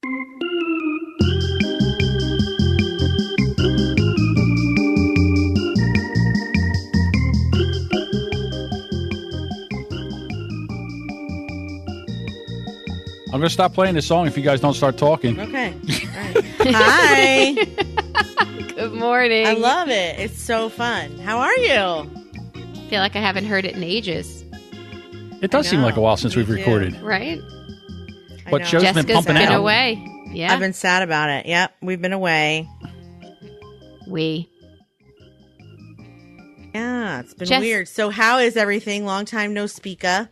I'm going to stop playing this song if you guys don't start talking. Okay. All right. Hi. Good morning. I love it. It's so fun. How are you? I feel like I haven't heard it in ages. It does seem like a while since we've recorded. Right? What show's Jessica's been pumping been out? away. Yeah. I've been sad about it. Yep. We've been away. Yeah, it's been weird. So how is everything? Long time no speaka.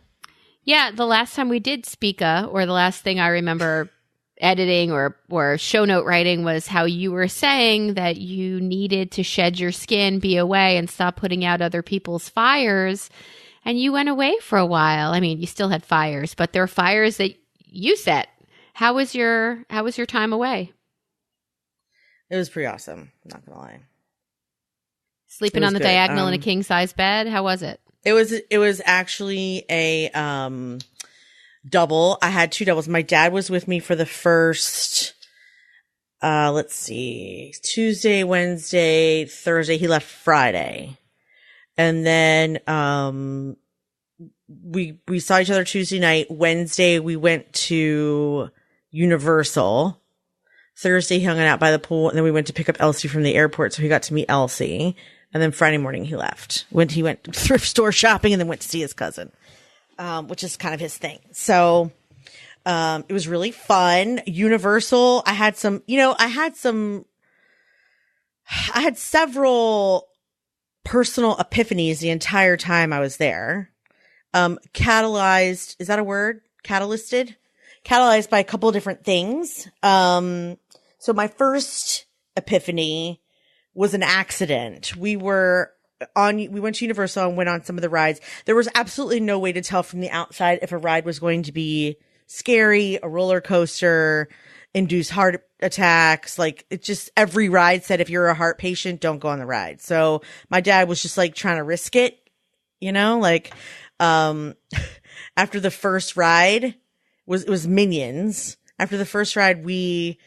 Yeah, the last time we did Speaka, or the last thing I remember editing or show note writing, was how you were saying that you needed to shed your skin, be away, and stop putting out other people's fires. And you went away for a while. I mean, you still had fires, but there are fires that you set. How was your time away? It was pretty awesome. Not gonna lie. Sleeping on the diagonal in a king size bed. How was it? It was actually a double. I had two doubles. My dad was with me for the first Tuesday, Wednesday, Thursday. He left Friday. And then we saw each other Tuesday night. Wednesday we went to Universal. Thursday he hung out by the pool, and then we went to pick up Elsie from the airport, so he got to meet Elsie. And then Friday morning he left. He went thrift store shopping and then went to see his cousin, which is kind of his thing. So it was really fun. Universal, I had several personal epiphanies the entire time I was there. Catalyzed, is that a word? Catalyzed by a couple of different things. So my first epiphany was an accident. We went to Universal and went on some of the rides. There was absolutely no way to tell from the outside if a ride was going to be scary, a roller coaster, induce heart attacks. Like, it just, every ride said, if you're a heart patient, don't go on the ride. So my dad was just like trying to risk it, after the first ride it was Minions. After the first ride, we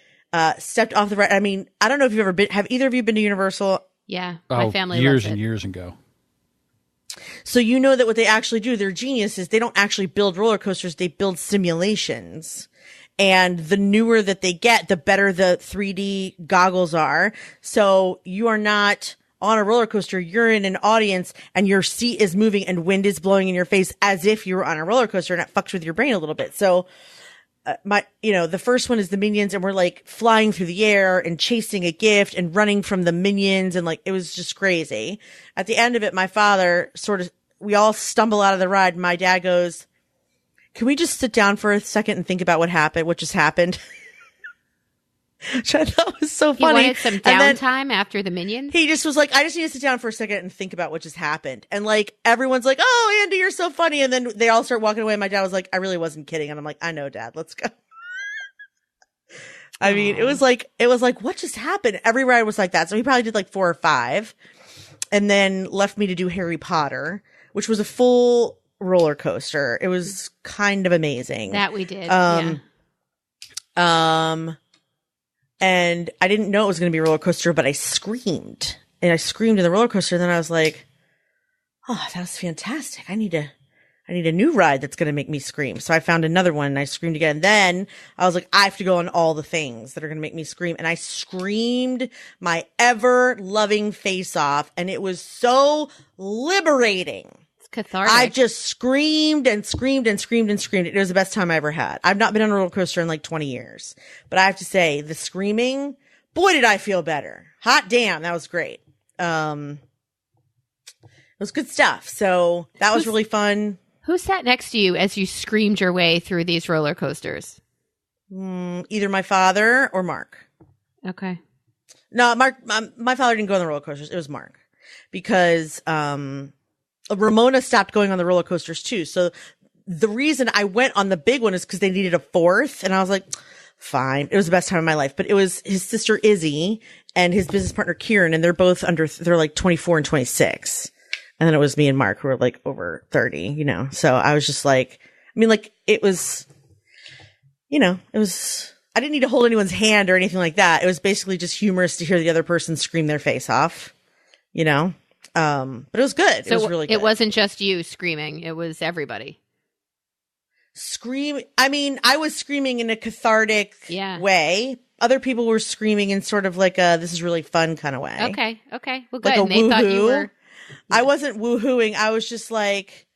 stepped off the ride. I mean, I don't know if you've ever been. Have either of you been to Universal? Yeah, my family years loves it. and years ago. So you know that what they actually do, they're geniuses. They don't actually build roller coasters; they build simulations. And the newer that they get, the better the 3D goggles are. So you are not on a roller coaster; you're in an audience, and your seat is moving, and wind is blowing in your face as if you were on a roller coaster, and it fucks with your brain a little bit. So. The first one is the Minions, and we're like flying through the air and chasing a gift and running from the Minions. And like, it was just crazy. At the end of it, my father we all stumble out of the ride. And my dad goes, "Can we just sit down for a second and think about what just happened?" Which I thought was so funny. He wanted some downtime after the Minions? He just was like, I just need to sit down for a second and think about what just happened. And like, everyone's like, "Oh, Andy, you're so funny." And then they all start walking away. And my dad was like, "I really wasn't kidding." And I'm like, "I know, Dad, let's go." I mean, it was like, what just happened? Every ride was like that. So he probably did like 4 or 5 and then left me to do Harry Potter, which was a full roller coaster. It was kind of amazing. That we did. And I didn't know it was going to be a roller coaster, but I screamed. And I screamed in the roller coaster. And then I was like, "Oh, that was fantastic. I need a new ride that's going to make me scream." So I found another one and I screamed again. And then I was like, I have to go on all the things that are going to make me scream. And I screamed my ever loving face off. And it was so liberating. Cathartic. I just screamed and screamed and screamed and screamed. It was the best time I ever had. I've not been on a roller coaster in like 20 years, but I have to say the screaming, boy, did I feel better. Hot damn. That was great. It was good stuff. So that was really fun. Who sat next to you as you screamed your way through these roller coasters? Either my father or Mark. Okay. No, Mark, my father didn't go on the roller coasters. It was Mark because, Ramona stopped going on the roller coasters too. So the reason I went on the big one is because they needed a fourth. And I was like, fine. It was the best time of my life. But it was his sister Izzy and his business partner Kieran. And they're both they're like 24 and 26. And then it was me and Mark who were like over 30, So I was just like, I mean, like it was, I didn't need to hold anyone's hand or anything like that. It was basically just humorous to hear the other person scream their face off, you know? But it was good. So it was really good. It wasn't just you screaming. It was everybody. I mean, I was screaming in a cathartic way. Other people were screaming in sort of like a, this is really fun kind of way. Okay. Well, good. Like and they thought you were. I wasn't woohooing. I was just like,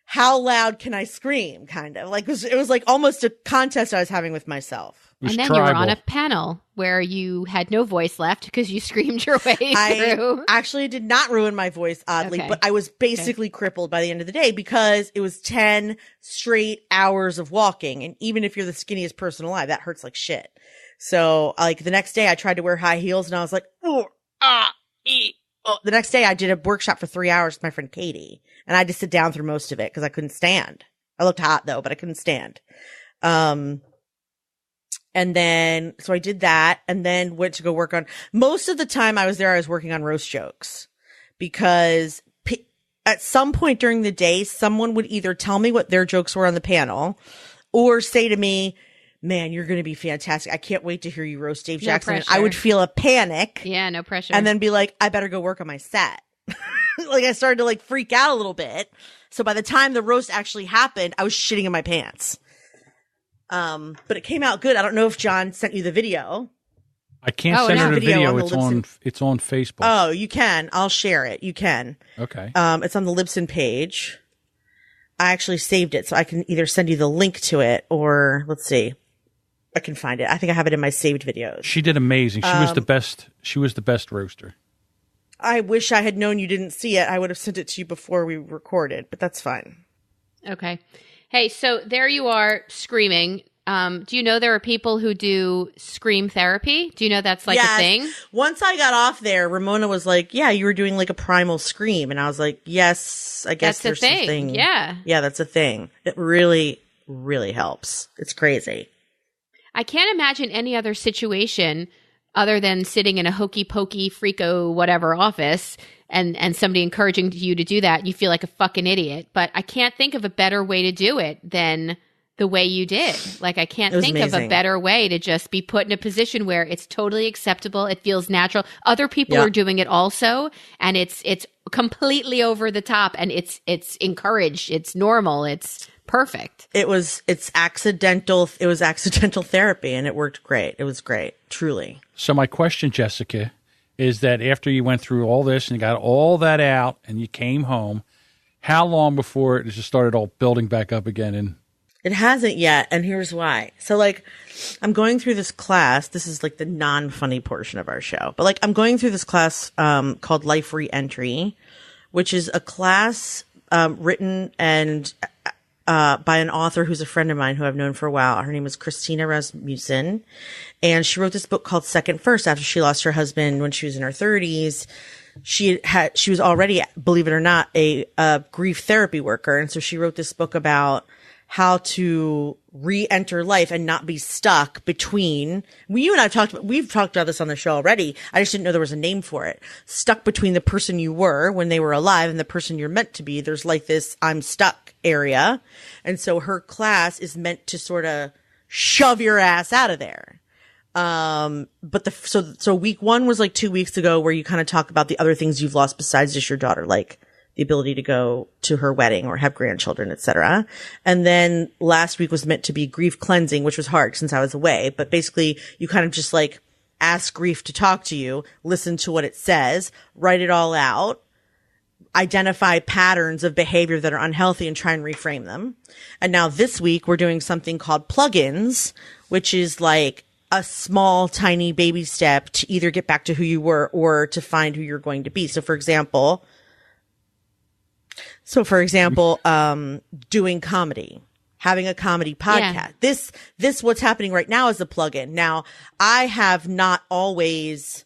how loud can I scream? Kind of like, it was like almost a contest I was having with myself. And then you were on a panel where you had no voice left because you screamed your way through. I actually did not ruin my voice, oddly, but I was basically crippled by the end of the day because it was 10 straight hours of walking. And even if you're the skinniest person alive, that hurts like shit. So like the next day I tried to wear high heels and I was like, The next day I did a workshop for 3 hours with my friend Katie and I had to sit down through most of it because I couldn't stand. I looked hot though, but I couldn't stand. And then, so I did that and then went to go work on, most of the time I was there, I was working on roast jokes because at some point during the day, someone would either tell me what their jokes were on the panel or say to me, man, you're going to be fantastic. I can't wait to hear you roast Dave Jackson. And I would feel a panic. Yeah, no pressure. And then be like, I better go work on my set. Like I started to like freak out a little bit. So by the time the roast actually happened, I was shitting in my pants. But it came out good. I don't know if John sent you the video. I can't send her the video. It's on Facebook. Oh, you can. I'll share it. You can. Okay. It's on the Libsyn page. I actually saved it, so I can either send you the link to it or let's see. I can find it. I think I have it in my saved videos. She did amazing. She was the best. She was the best roaster. I wish I had known you didn't see it. I would have sent it to you before we recorded, but that's fine. Okay. Hey, so there you are screaming. Do you know there are people who do scream therapy? Do you know that's like a thing? Once I got off there, Ramona was like, yeah, you were doing like a primal scream. And I was like, yes, I guess that's there's a thing. Yeah. Yeah, that's a thing. It really, really helps. It's crazy. I can't imagine any other situation other than sitting in a hokey pokey freako whatever office and somebody encouraging you to do that. You feel like a fucking idiot. But I can't think of a better way to do it than the way you did. Like, I can't think of a better way to just be put in a position where it's totally acceptable. It feels natural. Other people are doing it also, and it's completely over the top, and it's encouraged. It's normal. It's perfect. It was accidental therapy, and it worked great. It was great, truly. So my question, Jessica, is that after you went through all this and you got all that out and you came home, how long before it just started all building back up again? And it hasn't yet, and here's why. So, like, I'm going through this class. This is, like, the non-funny portion of our show. But, like, I'm going through this class called Life Re-Entry, which is a class written and by an author who's a friend of mine who I've known for a while. Her name is Christina Rasmussen, and she wrote this book called Second First after she lost her husband when she was in her 30s. She was already, believe it or not, a grief therapy worker, and so she wrote this book about how to re-enter life and not be stuck between, you and I we've talked about this on the show already. I just didn't know there was a name for it. Stuck between the person you were when they were alive and the person you're meant to be. There's like this I'm stuck area. And so her class is meant to sort of shove your ass out of there. So week one was like 2 weeks ago where you kind of talk about the other things you've lost besides just your daughter, like the ability to go to her wedding or have grandchildren, etc. And then last week was meant to be grief cleansing, which was hard since I was away. But basically you kind of just like ask grief to talk to you, listen to what it says, write it all out, identify patterns of behavior that are unhealthy and try and reframe them. And now this week we're doing something called plugins, which is like a small, tiny baby step to either get back to who you were or to find who you're going to be. So for example, doing comedy, having a comedy podcast. Yeah. This what's happening right now is a plug-in. Now, I have not always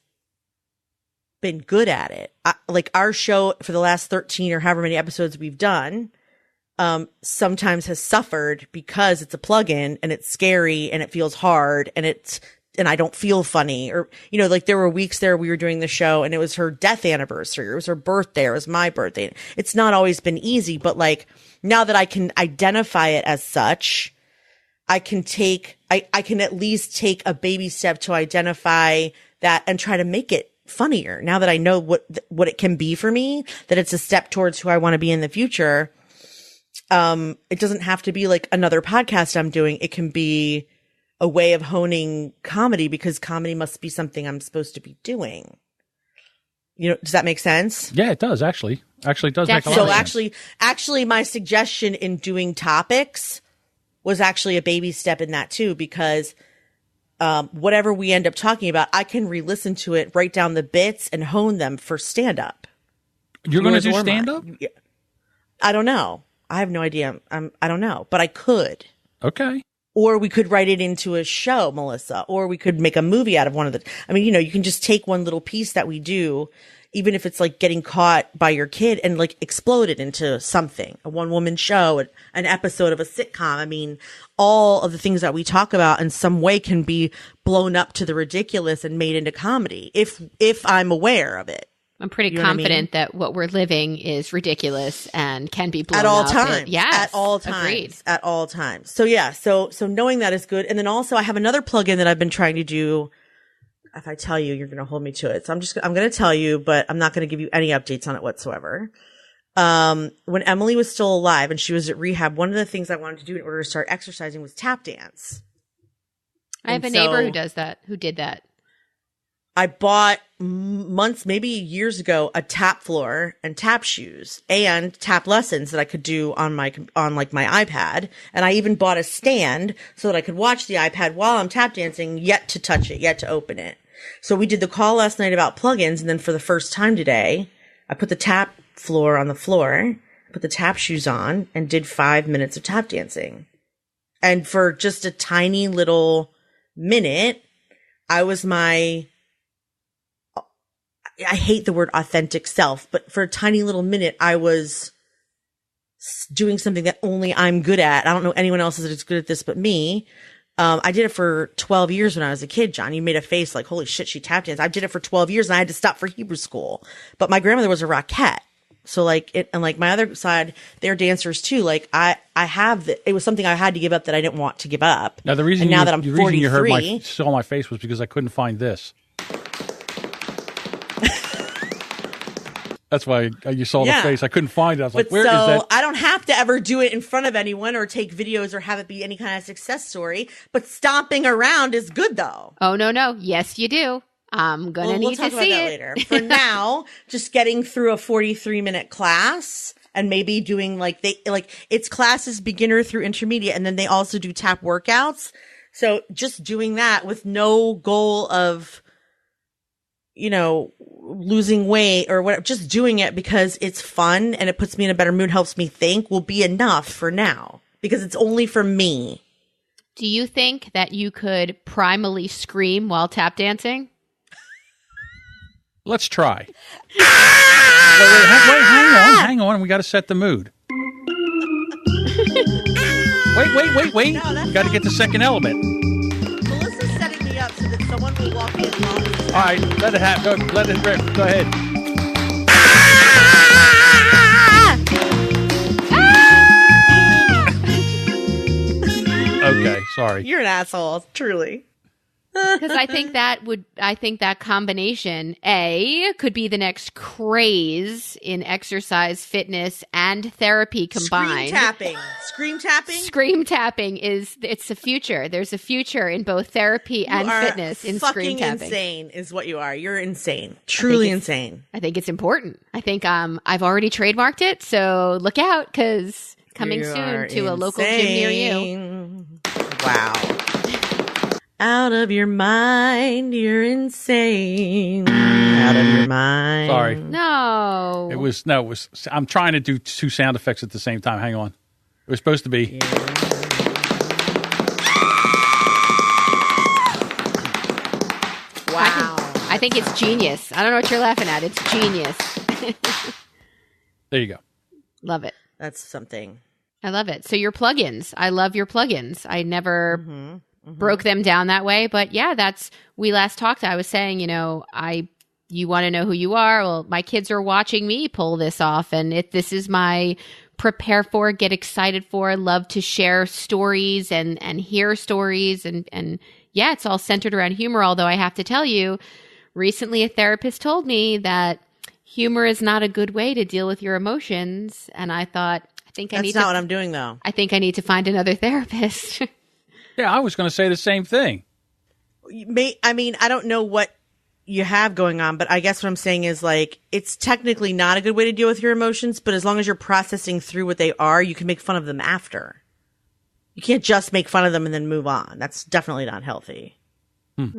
been good at it. Like our show for the last 13 or however many episodes we've done, sometimes has suffered because it's a plug-in and it's scary and it feels hard and I don't feel funny, or, you know, like there were weeks there we were doing the show and it was her death anniversary, or it was her birthday, or it was my birthday. It's not always been easy, but like now that I can identify it as such, I can at least take a baby step to identify that and try to make it funnier. Now that I know what it can be for me, that it's a step towards who I want to be in the future. It doesn't have to be like another podcast I'm doing. It can be a way of honing comedy, because comedy must be something I'm supposed to be doing. Does that make sense? Yeah, it does actually. Actually, it does make a lot of sense. Actually, my suggestion in doing topics was actually a baby step in that too, because whatever we end up talking about, I can re-listen to it, write down the bits, and hone them for stand-up. You're going to do stand-up? I don't know. I have no idea. I don't know, but I could. Okay. Or we could write it into a show, Melissa, or we could make a movie out of one of the, you can just take one little piece that we do, even if it's like getting caught by your kid, and like explode it into something, a one-woman show, an episode of a sitcom. All of the things that we talk about in some way can be blown up to the ridiculous and made into comedy if I'm aware of it. I'm pretty confident that what we're living is ridiculous and can be blown at all up. times. Yes, at all times. Agreed. At all times. So yeah, so knowing that is good. And then also I have another plugin that I've been trying to do. If I tell you, you're going to hold me to it. So I'm going to tell you, but I'm not going to give you any updates on it whatsoever. When Emily was still alive and she was at rehab, one of the things I wanted to do in order to start exercising was tap dance. I have a neighbor who did that. I bought months, maybe years ago, a tap floor and tap shoes and tap lessons that I could do on my iPad. And I even bought a stand so that I could watch the iPad while I'm tap dancing, yet to touch it, yet to open it. So we did the call last night about plugins. And then for the first time today, I put the tap floor on the floor, put the tap shoes on, and did 5 minutes of tap dancing. And for just a tiny little minute, I was I hate the word authentic self, but for a tiny little minute, I was doing something that only I'm good at. I don't know anyone else that's good at this but me. I did it for 12 years when I was a kid, John. You made a face like, holy shit, she tap danced. I did it for 12 years and I had to stop for Hebrew school. But my grandmother was a Rockette. So my other side, they're dancers too. Like it was something I had to give up that I didn't want to give up. Now the reason that I'm 43, you saw my face was because I couldn't find this. That's why you saw the face. I couldn't find it. I was like, where is that? I don't have to ever do it in front of anyone or take videos or have it be any kind of success story. But stomping around is good, though. Oh, no. Yes, you do. I'm going to need to see it. We'll talk about that later. For now, just getting through a 43-minute class and maybe doing it's classes beginner through intermediate. And then they also do tap workouts. So just doing that with no goal of, losing weight or whatever, just doing it because it's fun and it puts me in a better mood, helps me think, will be enough for now because it's only for me. Do you think that you could primally scream while tap dancing? Let's try. Wait, hang on. We got to set the mood. Wait. No, We got to get the second element. Melissa's setting me up so that someone will walk in. All right, let it happen. Let it rip. Go ahead. Okay, sorry. You're an asshole, truly. Because I think that combination, could be the next craze in exercise, fitness, and therapy combined. Scream tapping it's the future. There's a future in both therapy and fitness in scream tapping. Fucking insane is what you are. You're insane. Truly insane. I think it's important. I think I've already trademarked it, so look out because coming soon to a local gym near you. Wow. Out of your mind, you're insane. Out of your mind. Sorry. No. It was. I'm trying to do two sound effects at the same time. Hang on. It was supposed to be. Yeah. Wow. I think it's genius. I don't know what you're laughing at. It's genius. There you go. Love it. That's something. I love it. So your plugins. I love your plugins. I never broke them down that way. But yeah, we last talked. I was saying, you want to know who you are. Well, my kids are watching me pull this off. And this is my prepare for, get excited for, love to share stories and hear stories. And yeah, it's all centered around humor. Although I have to tell you, recently a therapist told me that humor is not a good way to deal with your emotions. And I thought, That's not what I'm doing, though. I think I need to find another therapist. Yeah, I was going to say the same thing. I mean, I don't know what you have going on, but I guess what I'm saying is like, it's technically not a good way to deal with your emotions, but as long as you're processing through what they are, you can make fun of them after. You can't just make fun of them and then move on. That's definitely not healthy. What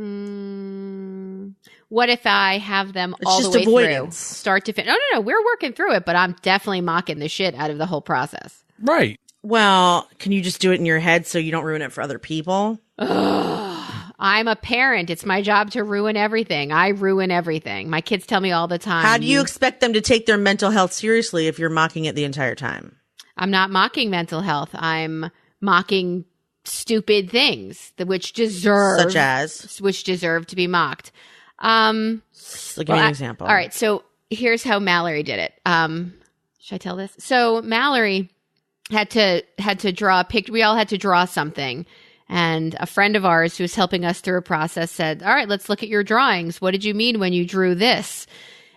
if I have them It's all the just way avoidance. through, start to finish? No, we're working through it, but I'm definitely mocking the shit out of the whole process. Right. Well, can you just do it in your head so you don't ruin it for other people? I'm a parent. It's my job to ruin everything. I ruin everything. My kids tell me all the time. How do you expect them to take their mental health seriously if you're mocking it the entire time? I'm not mocking mental health. I'm mocking stupid things which deserve to be mocked. So give me an example. All right. So here's how Mallory did it. Should I tell this? So Mallory had to draw a picture. We all had to draw something. And a friend of ours who was helping us through a process said, all right, let's look at your drawings. What did you mean when you drew this?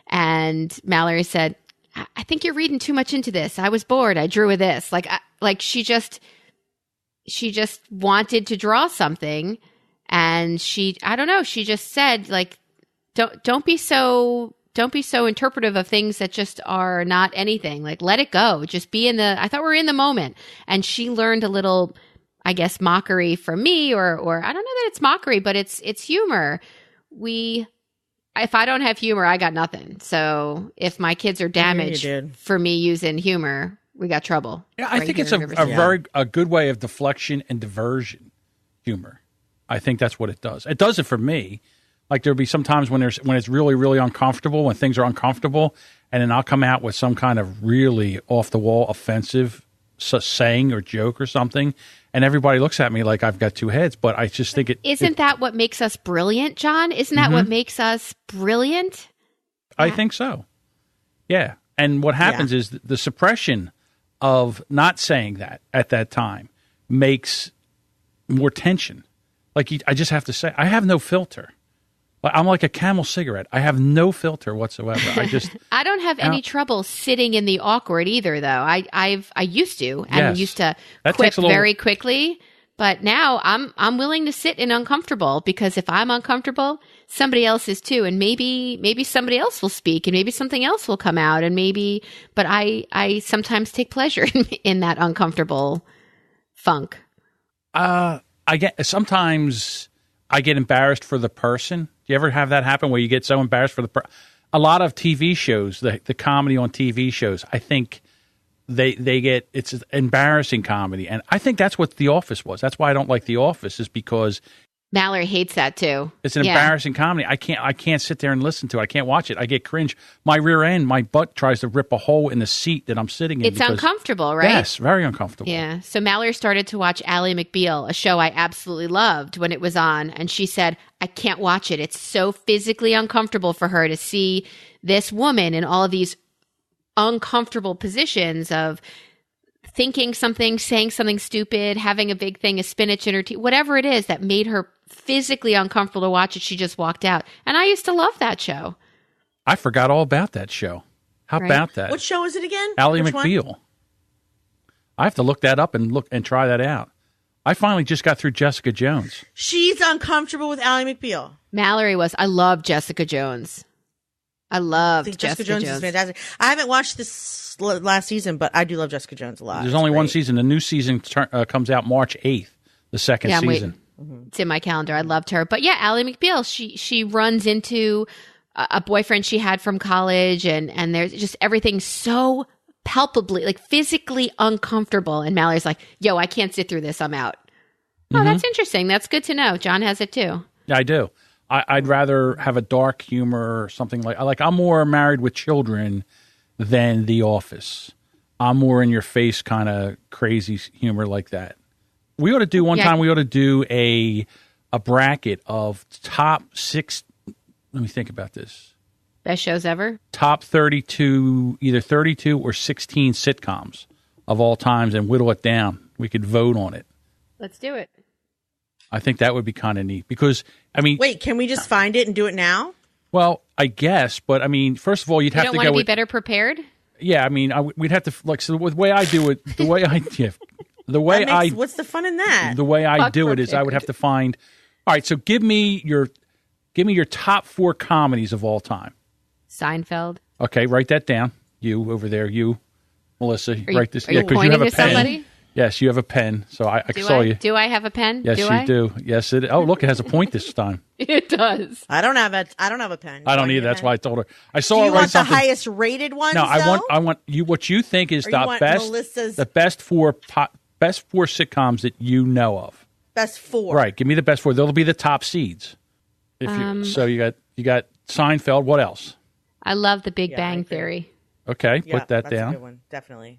And Mallory said, I think you're reading too much into this. I was bored. I drew with this. She just wanted to draw something. And she just said, like, don't be so interpretive of things that just are not anything. Like, let it go. Just be I thought we were in the moment. And she learned a little, I guess, mockery from me, or I don't know that it's mockery, but it's humor. If I don't have humor, I got nothing. So if my kids are damaged for me using humor, we got trouble. Yeah, I think it's a good way of deflection and diversion. Humor, I think that's what it does. It does it for me. Like there'll be some times when it's really, really uncomfortable, when things are uncomfortable, and then I'll come out with some kind of really off the wall, offensive saying or joke or something, and everybody looks at me like I've got two heads. But I just think isn't that what makes us brilliant, John? Isn't that what makes us brilliant? I think so. Yeah, and what happens is the suppression of not saying that at that time makes more tension. Like I just have to say, I have no filter. I'm like a Camel cigarette. I have no filter whatsoever. I don't have any trouble sitting in the awkward either, though. I used to and used to quit very quickly, but now I'm willing to sit in uncomfortable, because if I'm uncomfortable, somebody else is too, and maybe somebody else will speak, and maybe something else will come out, and but I sometimes take pleasure in that uncomfortable funk. Sometimes I get embarrassed for the person. Do you ever have that happen where you get so embarrassed for a lot of TV shows, the comedy on TV shows, I think it's embarrassing comedy. And I think that's what The Office was. That's why I don't like The Office, is because Mallory hates that too. It's an embarrassing comedy. I can't sit there and listen to it. I can't watch it. I get cringe. My rear end, my butt tries to rip a hole in the seat that I'm sitting in. It's uncomfortable, right? Yes, very uncomfortable. Yeah. So Mallory started to watch Ally McBeal, a show I absolutely loved when it was on. And she said, I can't watch it. It's so physically uncomfortable for her to see this woman in all of these uncomfortable positions of thinking something, saying something stupid, having a big thing of spinach in her tea, whatever it is that made her physically uncomfortable to watch it. She just walked out. And I used to love that show. I forgot all about that show. How about that? What show is it again? Ally McBeal. One? I have to look that up and try that out. I finally just got through Jessica Jones. She's uncomfortable with Ally McBeal. Mallory was. I love Jessica Jones. I love Jessica Jones. Is fantastic. I haven't watched this last season, but I do love Jessica Jones a lot. There's only one season. The new season comes out March 8th, the second season. It's in my calendar. I loved her. But yeah, Ally McBeal, she runs into a boyfriend she had from college, and there's just everything so palpably, like physically uncomfortable. And Mallory's like, yo, I can't sit through this. I'm out. Oh, that's interesting. That's good to know. John has it too. Yeah, I do. I'd rather have a dark humor or something like I'm more Married with Children than The Office. I'm more in your face kind of crazy humor like that. We ought to do time. We ought to do a bracket of top 6. Let me think about this. Best shows ever. Top 32, either 32 or 16 sitcoms of all times and whittle it down. We could vote on it. Let's do it. I think that would be kind of neat because, I mean... Wait, can we just find it and do it now? Well, I guess, but I mean, first of all, you'd have to go... You don't want to be better prepared? Yeah, I mean, we'd have to... Like, so the way I do it, the way I... Yeah, the way what's the fun in that? The way I do it is I would have to find... All right, so give me your top 4 comedies of all time. Seinfeld. Okay, write that down. You over there, you, Melissa, write this. Are you because you have a pen. Somebody? Yes, you have a pen. So I saw you. Do I have a pen? Yes, you do. Yes, it. Oh, look, it has a point this time. It does. I don't have a pen. I don't either. That's why I told her. I saw her write write something. The highest rated ones? No, I want you. What you think is the best? Melissa's the best 4 sitcoms that you know of. Best 4. Right. Give me the best 4. They'll be the top seeds. So you got Seinfeld. What else? I love The Big Bang Theory. Okay, yeah, put that that's down. A good one, definitely.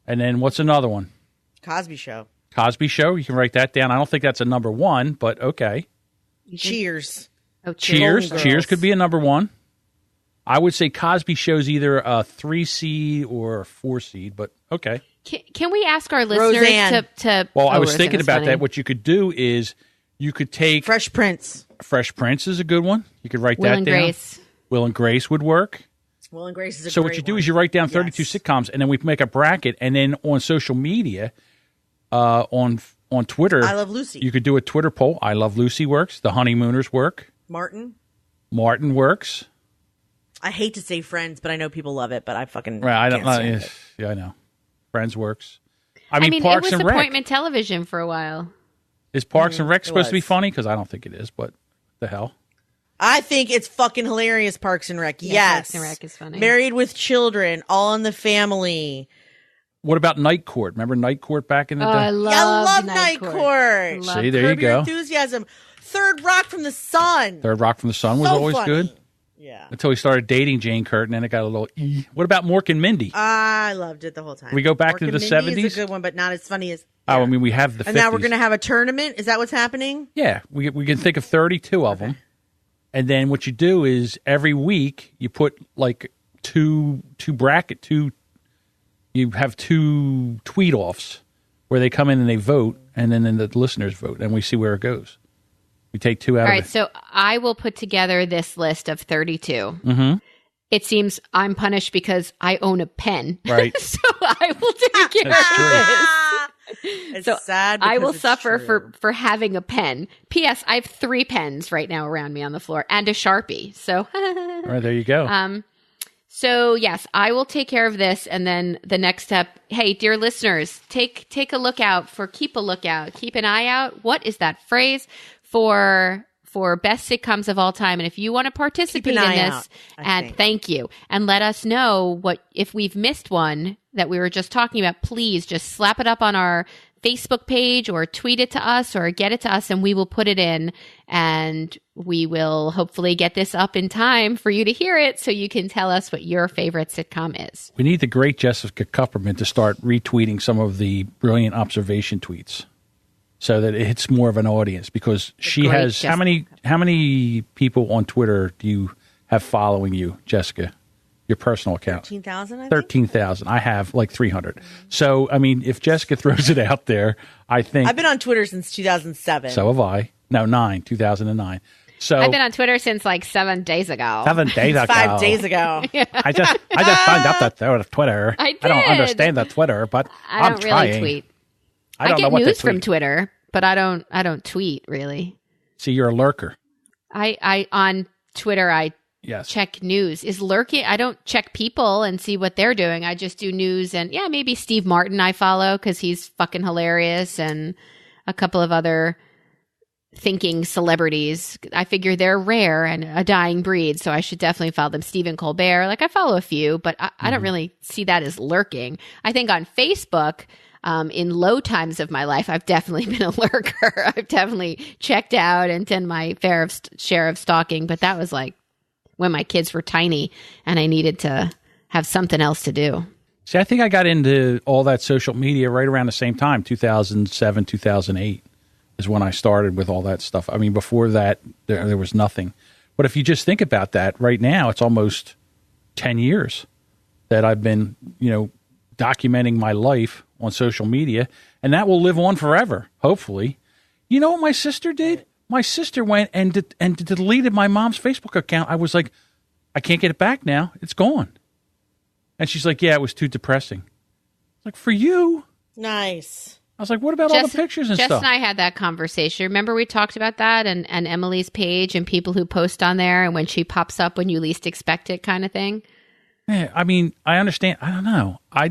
And then what's another one? Cosby Show. Cosby Show. You can write that down. I don't think that's a number 1, but okay. Cheers. Oh, Cheers. Cheers could be a number 1. I would say Cosby Show's either a 3 seed or a 4 seed, but okay. Can we ask our listeners to Well, I was thinking about that. What you could do is you could take Fresh Prince. Fresh Prince is a good one. You could write Will that and down. Grace. Will and Grace would work. Will and Grace is a So great what you do one. is you write down 32 sitcoms, and then we make a bracket, and then on social media, on Twitter, I Love Lucy. You could do a Twitter poll. I Love Lucy works. The Honeymooners work. Martin works. I hate to say Friends, but I know people love it. But I fucking right. can't stand it. Yeah, I know. Friends works. I mean, Parks it was and Rec. appointment television for a while. Is Parks and Rec supposed to be was. funny? Because I don't think it is. But the hell. I think it's fucking hilarious. Parks and Rec. Yeah, Yes, Parks and Rec is funny. Married with Children, All in the Family. What about Night Court? Remember Night Court back in the day? I love Night Court. See, there you Curb Your go. Enthusiasm. Third Rock from the Sun. Third Rock from the Sun was So always funny. good. Yeah. Until he started dating Jane Curtin, and then it got a little. What about Mork and Mindy? I loved it the whole time. We go back Mork to and the Mindy 70s? is a good one, but not as funny as. Oh, I mean, we have the 50s. And now we're going to have a tournament. Is that what's happening? Yeah, we can think of 32 of them. And then what you do is every week you put like you have 2 tweet offs where they come in and they vote, and then the listeners vote, and we see where it goes. We take 2 out All of right, it. so I will put together this list of 32. Mm-hmm. It seems I'm punished because I own a pen. Right. So I will take care of this. It's So sad. I will because it's suffer true. for having a pen. P.S. I have 3 pens right now around me on the floor and a Sharpie. So, All right, there you go. so yes, I will take care of this. And then the next step, hey, dear listeners, keep a lookout, keep an eye out. What is that phrase for best sitcoms of all time? And if you want to participate in this, thank you. And let us know if we've missed one that we were just talking about, please just slap it up on our Facebook page or tweet it to us or get it to us and we will put it in and we will hopefully get this up in time for you to hear it so you can tell us what your favorite sitcom is. We need the great Jessica Kupperman to start retweeting some of the brilliant observation tweets so that it hits more of an audience because she has how many people on Twitter do you have following you, Jessica? Your personal account. 13,000, 13,000. I have like 300. So, I mean, if Jessica throws it out there, I think... I've been on Twitter since 2007. So have I. No, 2009. So I've been on Twitter since like 7 days ago. 7 days ago. 5 days ago. I just signed up to Twitter. I did. don't understand the Twitter, but I don't I'm trying. really tweet. I don't know get what to news tweet. from Twitter, but I don't tweet really. See, you're a lurker. I on Twitter I Yes. check news. Is lurking? I don't check people and see what they're doing. I just do news and maybe Steve Martin I follow because he's fucking hilarious and a couple of other thinking celebrities. I figure they're rare and a dying breed, so I should definitely follow them. Stephen Colbert, like I follow a few, but I don't really see that as lurking. I think on Facebook, in low times of my life, I've definitely been a lurker. I've definitely checked out and done my fair share of stalking, but that was like when my kids were tiny and I needed to have something else to do. See, I think I got into all that social media right around the same time, 2007, 2008 is when I started with all that stuff. I mean, before that, there was nothing. But if you just think about that, right now, it's almost 10 years that I've been, documenting my life on social media, and that will live on forever, hopefully. You know what my sister did? My sister went and deleted my mom's Facebook account. I was like, I can't get it back now. It's gone. And she's like, yeah, it was too depressing. Like, for you? Nice. I was like, what about all the pictures and Jess stuff? and I had that conversation. Remember we talked about that and Emily's page and people who post on there and when she pops up when you least expect it kind of thing? Yeah, I mean, I understand. I don't know. I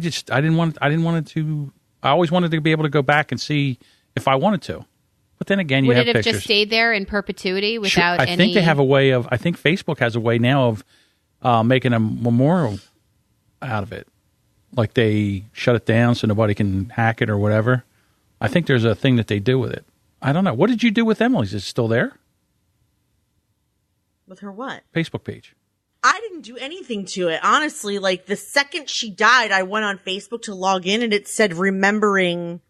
always wanted to be able to go back and see if I wanted to. But then again, you have pictures. Would it have just stayed there in perpetuity without any... I think they have a way of... I think Facebook has a way now of making a memorial out of it. Like they shut it down so nobody can hack it or whatever. I think there's a thing that they do with it. I don't know. What did you do with Emily's? Is it still there? With her what? Facebook page. I didn't do anything to it. Honestly, like the second she died, I went on Facebook to log in and it said remembering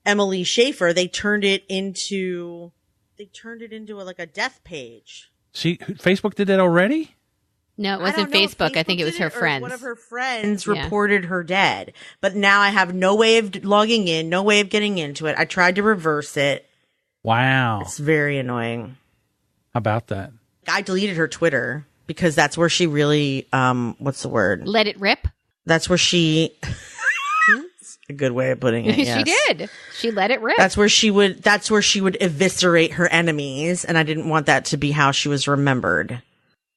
Emily Schaefer. They turned it into like a death page. See, Facebook did that already? No, it wasn't Facebook. I think it was her friends. One of her friends reported her dead. But now I have no way of logging in, no way of getting into it. I tried to reverse it. Wow. It's very annoying. How about that? I deleted her Twitter because that's where she really, what's the word? Let it rip? That's where she... It's a good way of putting it, yes. She did. She let it rip. That's where she would eviscerate her enemies, and I didn't want that to be how she was remembered.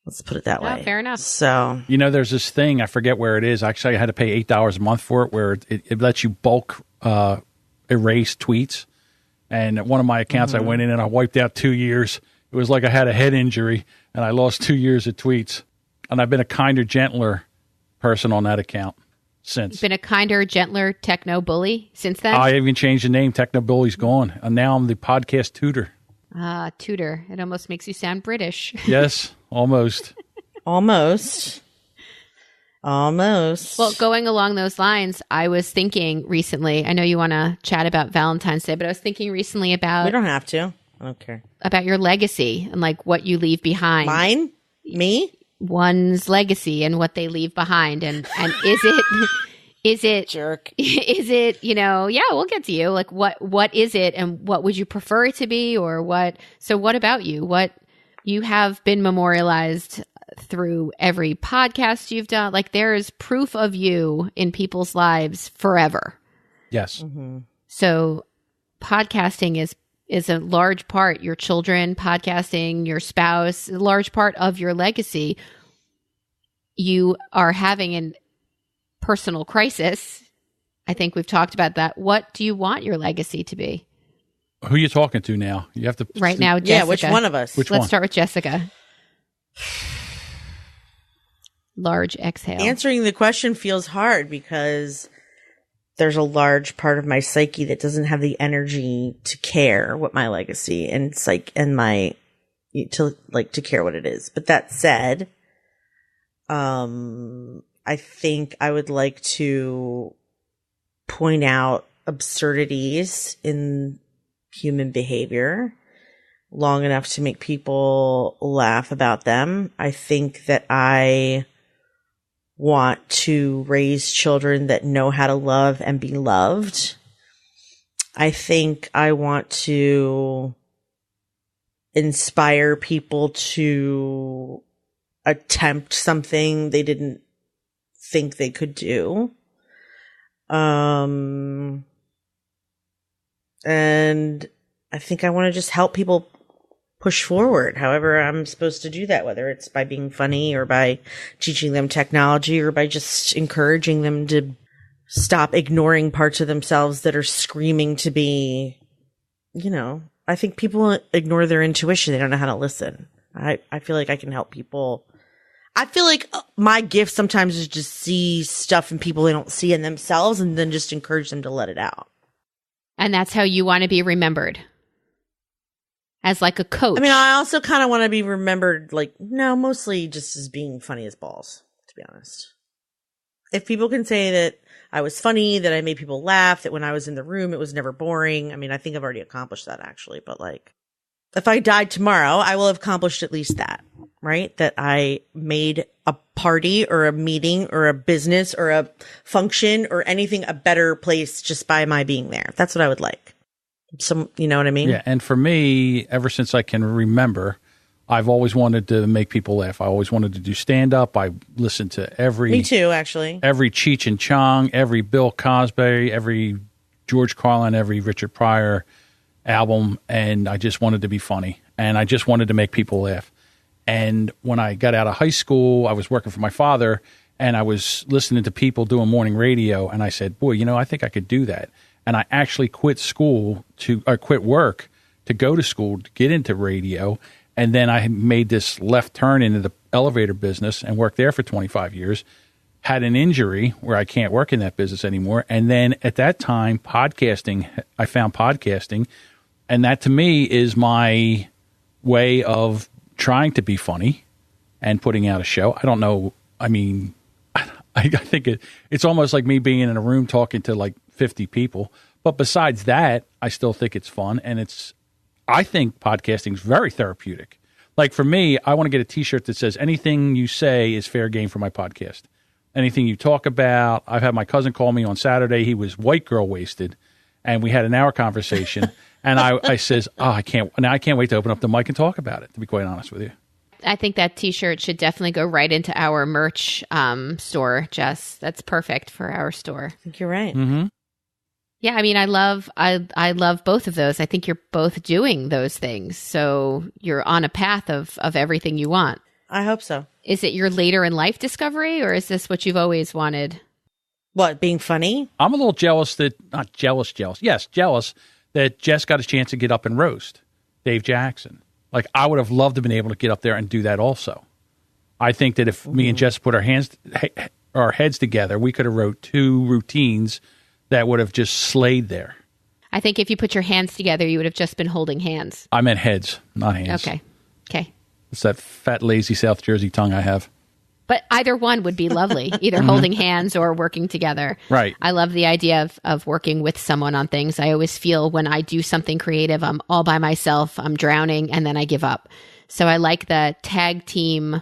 Let's put it that way. Fair enough. So, there's this thing, I forget where it is. Actually, I had to pay $8 a month for it, where it lets you bulk erase tweets. And at one of my accounts, I went in and I wiped out 2 years. It was like I had a head injury, and I lost 2 years of tweets. And I've been a kinder, gentler person on that account since. You've been a kinder, gentler techno bully since then? I even changed the name. Techno Bully's gone. And now I'm the podcast tutor. Tutor. It almost makes you sound British. Yes, almost. Almost. Well, going along those lines, I was thinking recently, I know you want to chat about Valentine's Day, but I was thinking recently about... We don't have to. I don't care. About your legacy and like what you leave behind. Mine? Me? One's legacy and what they leave behind. And is it jerk? Is it, we'll get to you. Like what is it and what would you prefer it to be or what? So what about you? What you have been memorialized through every podcast you've done. Like there is proof of you in people's lives forever. Yes. Mm-hmm. So podcasting is a large part, your children, podcasting, your spouse, a large part of your legacy. You are having a personal crisis. I think we've talked about that. What do you want your legacy to be? Who are you talking to now? You have to... Right now, Jessica. Yeah, which one of us? Let's start with Jessica. Large exhale. Answering the question feels hard because there's a large part of my psyche that doesn't have the energy to care what my legacy and to care what it is. But that said, I think I would like to point out absurdities in human behavior long enough to make people laugh about them. I think that I want to raise children that know how to love and be loved. I think I want to inspire people to attempt something they didn't think they could do. And I think I want to just help people push forward, however I'm supposed to do that, whether it's by being funny or by teaching them technology or by just encouraging them to stop ignoring parts of themselves that are screaming to be, I think people ignore their intuition. They don't know how to listen. I feel like I can help people. I feel like my gift sometimes is just see stuff in people they don't see in themselves and then just encourage them to let it out. And that's how you want to be remembered. As like a coach. I mean, I also kind of want to be remembered mostly just as being funny as balls, to be honest. If people can say that I was funny, that I made people laugh, that when I was in the room, it was never boring. I mean, I think I've already accomplished that actually, but if I died tomorrow, I will have accomplished at least that, right? That I made a party or a meeting or a business or a function or anything a better place just by my being there. That's what I would like. You know what I mean? Yeah. And for me, ever since I can remember, I've always wanted to make people laugh. I always wanted to do stand up. I listened to every. Me too, actually. Every Cheech and Chong, every Bill Cosby, every George Carlin, every Richard Pryor album, and I just wanted to be funny, and I just wanted to make people laugh. And when I got out of high school, I was working for my father, and I was listening to people doing morning radio, and I said, boy, I think I could do that. And I actually quit work to go to school to get into radio. And then I made this left turn into the elevator business and worked there for 25 years, had an injury where I can't work in that business anymore. And then at that time, I found podcasting. And that to me is my way of trying to be funny and putting out a show. I don't know. I mean, I think it's almost like me being in a room talking to like 50 people. But besides that, I still think it's fun. And I think podcasting is very therapeutic. Like for me, I want to get a T-shirt that says anything you say is fair game for my podcast. Anything you talk about. I've had my cousin call me on Saturday. He was white girl wasted, and we had an hour conversation. And I says, I can't wait to open up the mic and talk about it, to be quite honest with you. I think that T-shirt should definitely go right into our merch store, Jess. That's perfect for our store. I think you're right. Mm-hmm. Yeah, I mean, I love both of those. I think you're both doing those things. So you're on a path of everything you want. I hope so. Is it your later in life discovery, or is this what you've always wanted? What, being funny? I'm a little jealous jealous that Jess got a chance to get up and roast Dave Jackson. Like, I would have loved to have been able to get up there and do that also. I think that if me and Jess put our heads together, we could have wrote 2 routines that would have just slayed there. I think if you put your hands together, you would have just been holding hands. I meant heads, not hands. Okay. It's that fat, lazy South Jersey tongue I have. But either one would be lovely, either holding hands or working together. Right. I love the idea of working with someone on things. I always feel when I do something creative, I'm all by myself, I'm drowning, and then I give up. So I like the tag team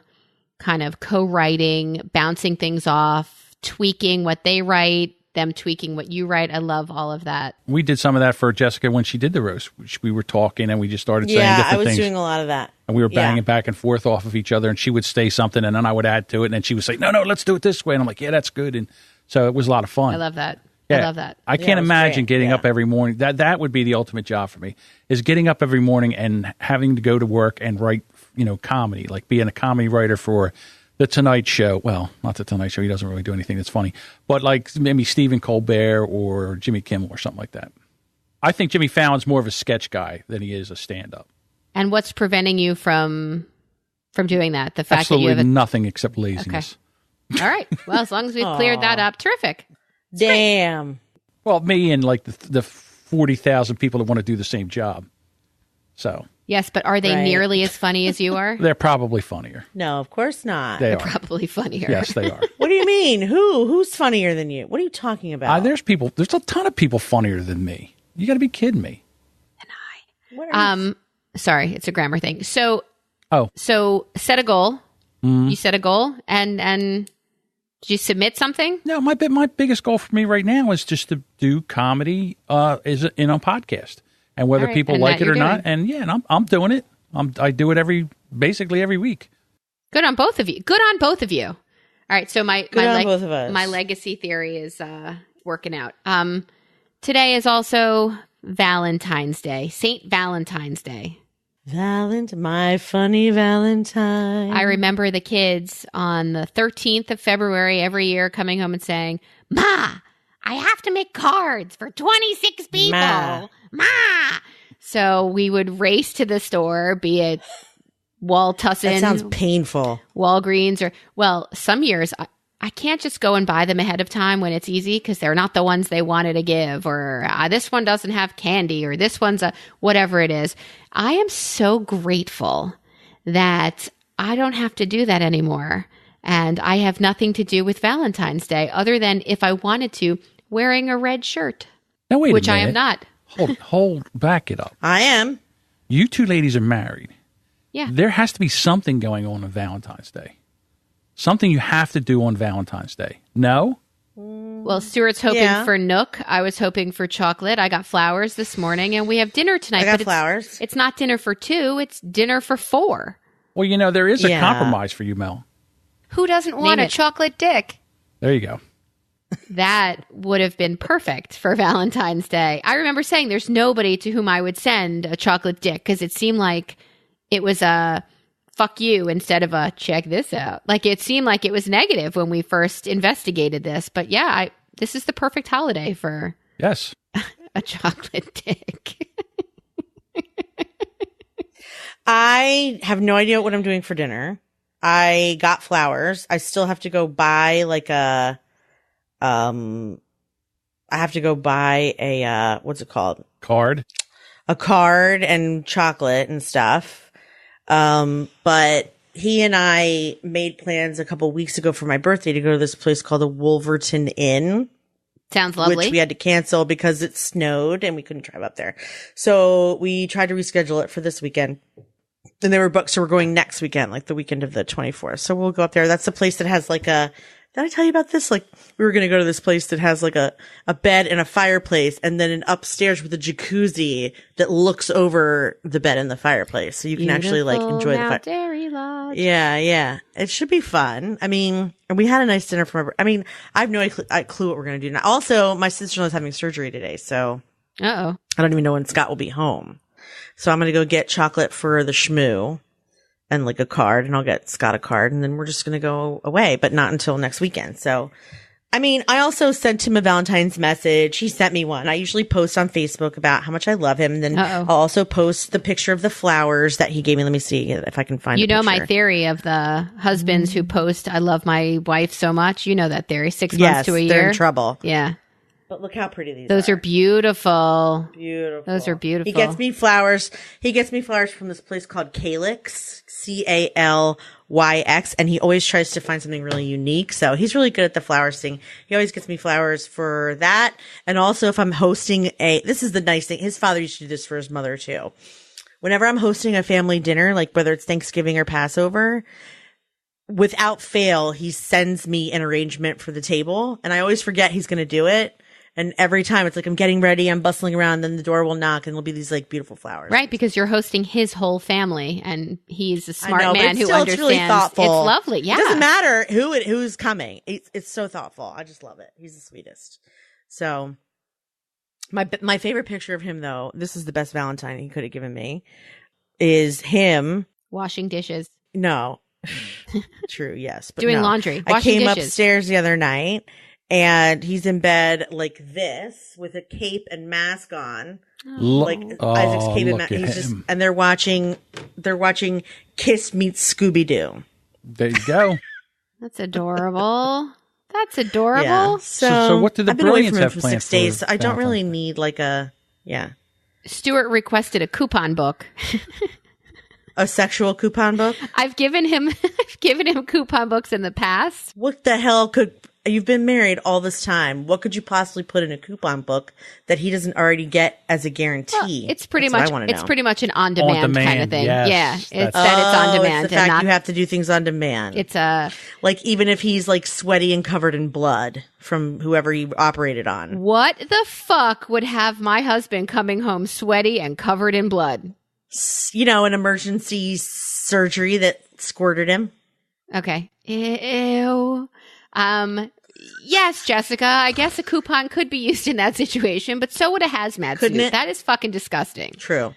kind of co-writing, bouncing things off, tweaking what they write, them tweaking what you write. I love all of that. We did some of that for Jessica when she did the roast. We were talking and we just started saying different things. Yeah, I was doing a lot of that. And we were banging back and forth off of each other, and she would say something and then I would add to it, and then she would say, no, let's do it this way. And I'm like, yeah, that's good. And so it was a lot of fun. I love that. Yeah. I love that. I can't imagine getting up every morning. That would be the ultimate job for me, is getting up every morning and having to go to work and write, comedy, like being a comedy writer for The Tonight Show. Well, not The Tonight Show. He doesn't really do anything that's funny. But like maybe Stephen Colbert or Jimmy Kimmel or something like that. I think Jimmy Fallon's more of a sketch guy than he is a stand-up. And what's preventing you from doing that? The fact Absolutely that you have nothing except laziness. Okay. All right. Well, as long as we've cleared that up, terrific. Damn. Well, me and like the 40,000 people that want to do the same job. So. Yes, but are they nearly as funny as you are? They're probably funnier. No, of course not. They're probably funnier. Yes, they are. What do you mean? Who's funnier than you? What are you talking about? There's a ton of people funnier than me. You got to be kidding me. Sorry, it's a grammar thing. So set a goal. Mm-hmm. You set a goal, and did you submit something? No, my biggest goal for me right now is just to do comedy is in a podcast, and whether people like it or not. And I'm doing it. I do it basically every week. Good on both of you. All right, so my both of us. My legacy theory is working out. Today is also Valentine's Day, St. Valentine's Day. My funny Valentine. I remember the kids on the 13th of February every year coming home and saying, Ma, I have to make cards for 26 people. Ma. So we would race to the store, be it Wal-Tussin. That sounds painful. Walgreens, or, some years I can't just go and buy them ahead of time when it's easy because they're not the ones they wanted to give, or this one doesn't have candy, or this one's whatever it is. I am so grateful that I don't have to do that anymore. And I have nothing to do with Valentine's Day other than, if I wanted to, wearing a red shirt. Now, wait which a minute. I am not. Back it up. I am. You two ladies are married. Yeah. There has to be something going on Valentine's Day. Something you have to do on Valentine's Day. No? Well, Stuart's hoping for Nook. I was hoping for chocolate. I got flowers this morning, and we have dinner tonight. I got flowers. It's not dinner for 2. It's dinner for 4. Well, there is a compromise for you, Mel. Who doesn't want a chocolate dick? There you go. That would have been perfect for Valentine's Day. I remember saying there's nobody to whom I would send a chocolate dick because it seemed like it was a fuck you instead of a check this out. Like it seemed like it was negative when we first investigated this. But yeah, this is the perfect holiday for a chocolate dick. I have no idea what I'm doing for dinner. I got flowers. I still have to go buy what's it called? Card? A card and chocolate and stuff. But he and I made plans a couple weeks ago for my birthday to go to this place called the Wolverton Inn. Sounds lovely. Which we had to cancel because it snowed and we couldn't drive up there. So we tried to reschedule it for this weekend. And they were booked, so we're going next weekend, like the weekend of the 24th. So we'll go up there. That's the place that has like did I tell you about this? Like we were going to go to this place that has like a bed and a fireplace and then an upstairs with a jacuzzi that looks over the bed and the fireplace. So you can actually like enjoy the fire. Dairy Lodge. Yeah. It should be fun. I mean, and we had a nice dinner for I have no clue what we're going to do now. Also, my sister-in-law is having surgery today, so I don't even know when Scott will be home. So I'm going to go get chocolate for the schmoo and like a card, and I'll get Scott a card, and then we're just going to go away, but not until next weekend. So, I also sent him a Valentine's message. He sent me one. I usually post on Facebook about how much I love him. And then I'll also post the picture of the flowers that he gave me. Let me see if I can find it. My theory of the husbands who post, I love my wife so much. You know that theory, 6 months to a year. They're in trouble. Yeah. But look how pretty these are. Those are beautiful. Beautiful. Those are beautiful. He gets me flowers. He gets me flowers from this place called Calyx, Calyx, and he always tries to find something really unique. So he's really good at the flowers thing. He always gets me flowers for that. And also if I'm hosting this is the nice thing. His father used to do this for his mother too. Whenever I'm hosting a family dinner, like whether it's Thanksgiving or Passover, without fail, he sends me an arrangement for the table. And I always forget he's going to do it. And every time it's like I'm getting ready, I'm bustling around, then the door will knock and there'll be these like beautiful flowers. Right, because you're hosting his whole family and he's a smart man who still, understands. It's really thoughtful. It's lovely. Yeah. It doesn't matter who's coming. It's so thoughtful. I just love it. He's the sweetest. So my favorite picture of him though, this is the best Valentine he could have given me, is him washing dishes. No. True, yes. But doing laundry. Washing I came dishes. Upstairs the other night. And he's in bed like this with a cape and mask on, like Isaac's cape and mask. And they're watching Kiss Meets Scooby Doo. There you go. That's adorable. That's adorable. Yeah. So what did the Brilliants have for planned 6 days? for So I don't really Valentine's need like Stuart requested a coupon book. a sexual coupon book. I've given him coupon books in the past. What the hell you've been married all this time. What could you possibly put in a coupon book that he doesn't already get as a guarantee? Well, it's pretty much an on-demand kind of thing. Yes, yeah, it's on demand. It's the fact you have to do things on demand. It's like even if he's like sweaty and covered in blood from whoever he operated on. What the fuck would have my husband coming home sweaty and covered in blood? An emergency surgery that squirted him. Okay. Ew. Yes, Jessica, I guess a coupon could be used in that situation, but so would a hazmat Couldn't suit. it? That is fucking disgusting. True.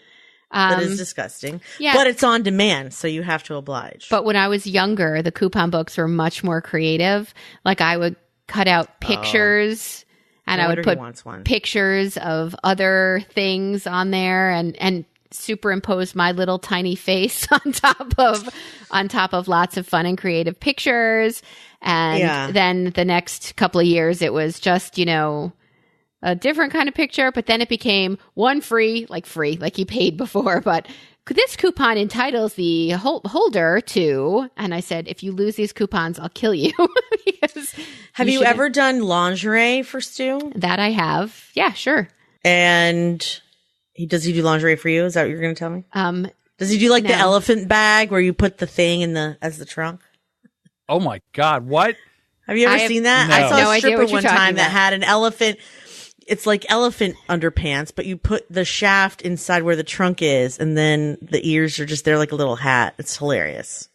That is disgusting. Yeah. But it's on demand, so you have to oblige. But when I was younger, the coupon books were much more creative. Like I would cut out pictures and I would put pictures of other things on there and superimpose my little tiny face on top of lots of fun and creative pictures. And then the next couple of years, it was just, a different kind of picture. But then it became one free, like he paid before. But this coupon entitles the holder to, and I said, if you lose these coupons, I'll kill you. Have you ever done lingerie for Stu? That I have. Yeah, sure. And does he do lingerie for you? Is that what you're going to tell me? Does he do like the elephant bag where you put the thing as the trunk? Oh my God! What? Have you ever seen that? No. I saw No a idea stripper what you're one talking time that about. had an elephant. It's like elephant underpants, but you put the shaft inside where the trunk is, and then the ears are just there like a little hat. It's hilarious.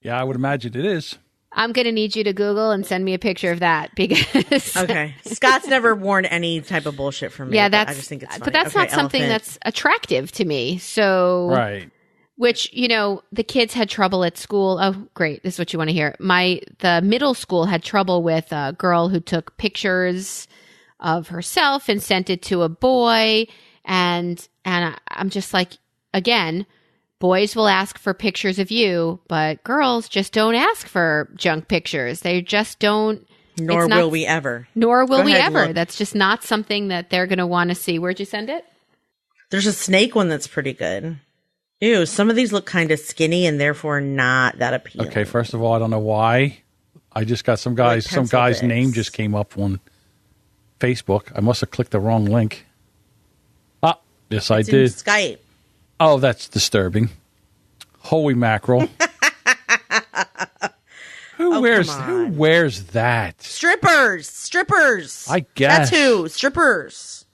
Yeah, I would imagine it is. I'm going to need you to Google and send me a picture of that because Okay. Scott's never worn any type of bullshit from me. yeah, but that's I just think it's funny. but that's Okay, not something elephant. that's attractive to me. So Right. which, the kids had trouble at school. Oh, great. This is what you want to hear. The middle school had trouble with a girl who took pictures of herself and sent it to a boy. And I'm just like, again, boys will ask for pictures of you, but girls just don't ask for junk pictures. They just don't. Nor will we ever. Nor will Go we ahead, ever. look. That's just not something that they're going to want to see. Where'd you send it? There's a snake one that's pretty good. Ew, some of these look kind of skinny and therefore not that appealing. Okay, first of all, I don't know why. I just got some guy's pencil name bits. just came up on Facebook. I must have clicked the wrong link. Ah, yes, I It's in did. Skype. Oh, that's disturbing. Holy mackerel. Who come wears that? Strippers. I guess. That's who. Strippers.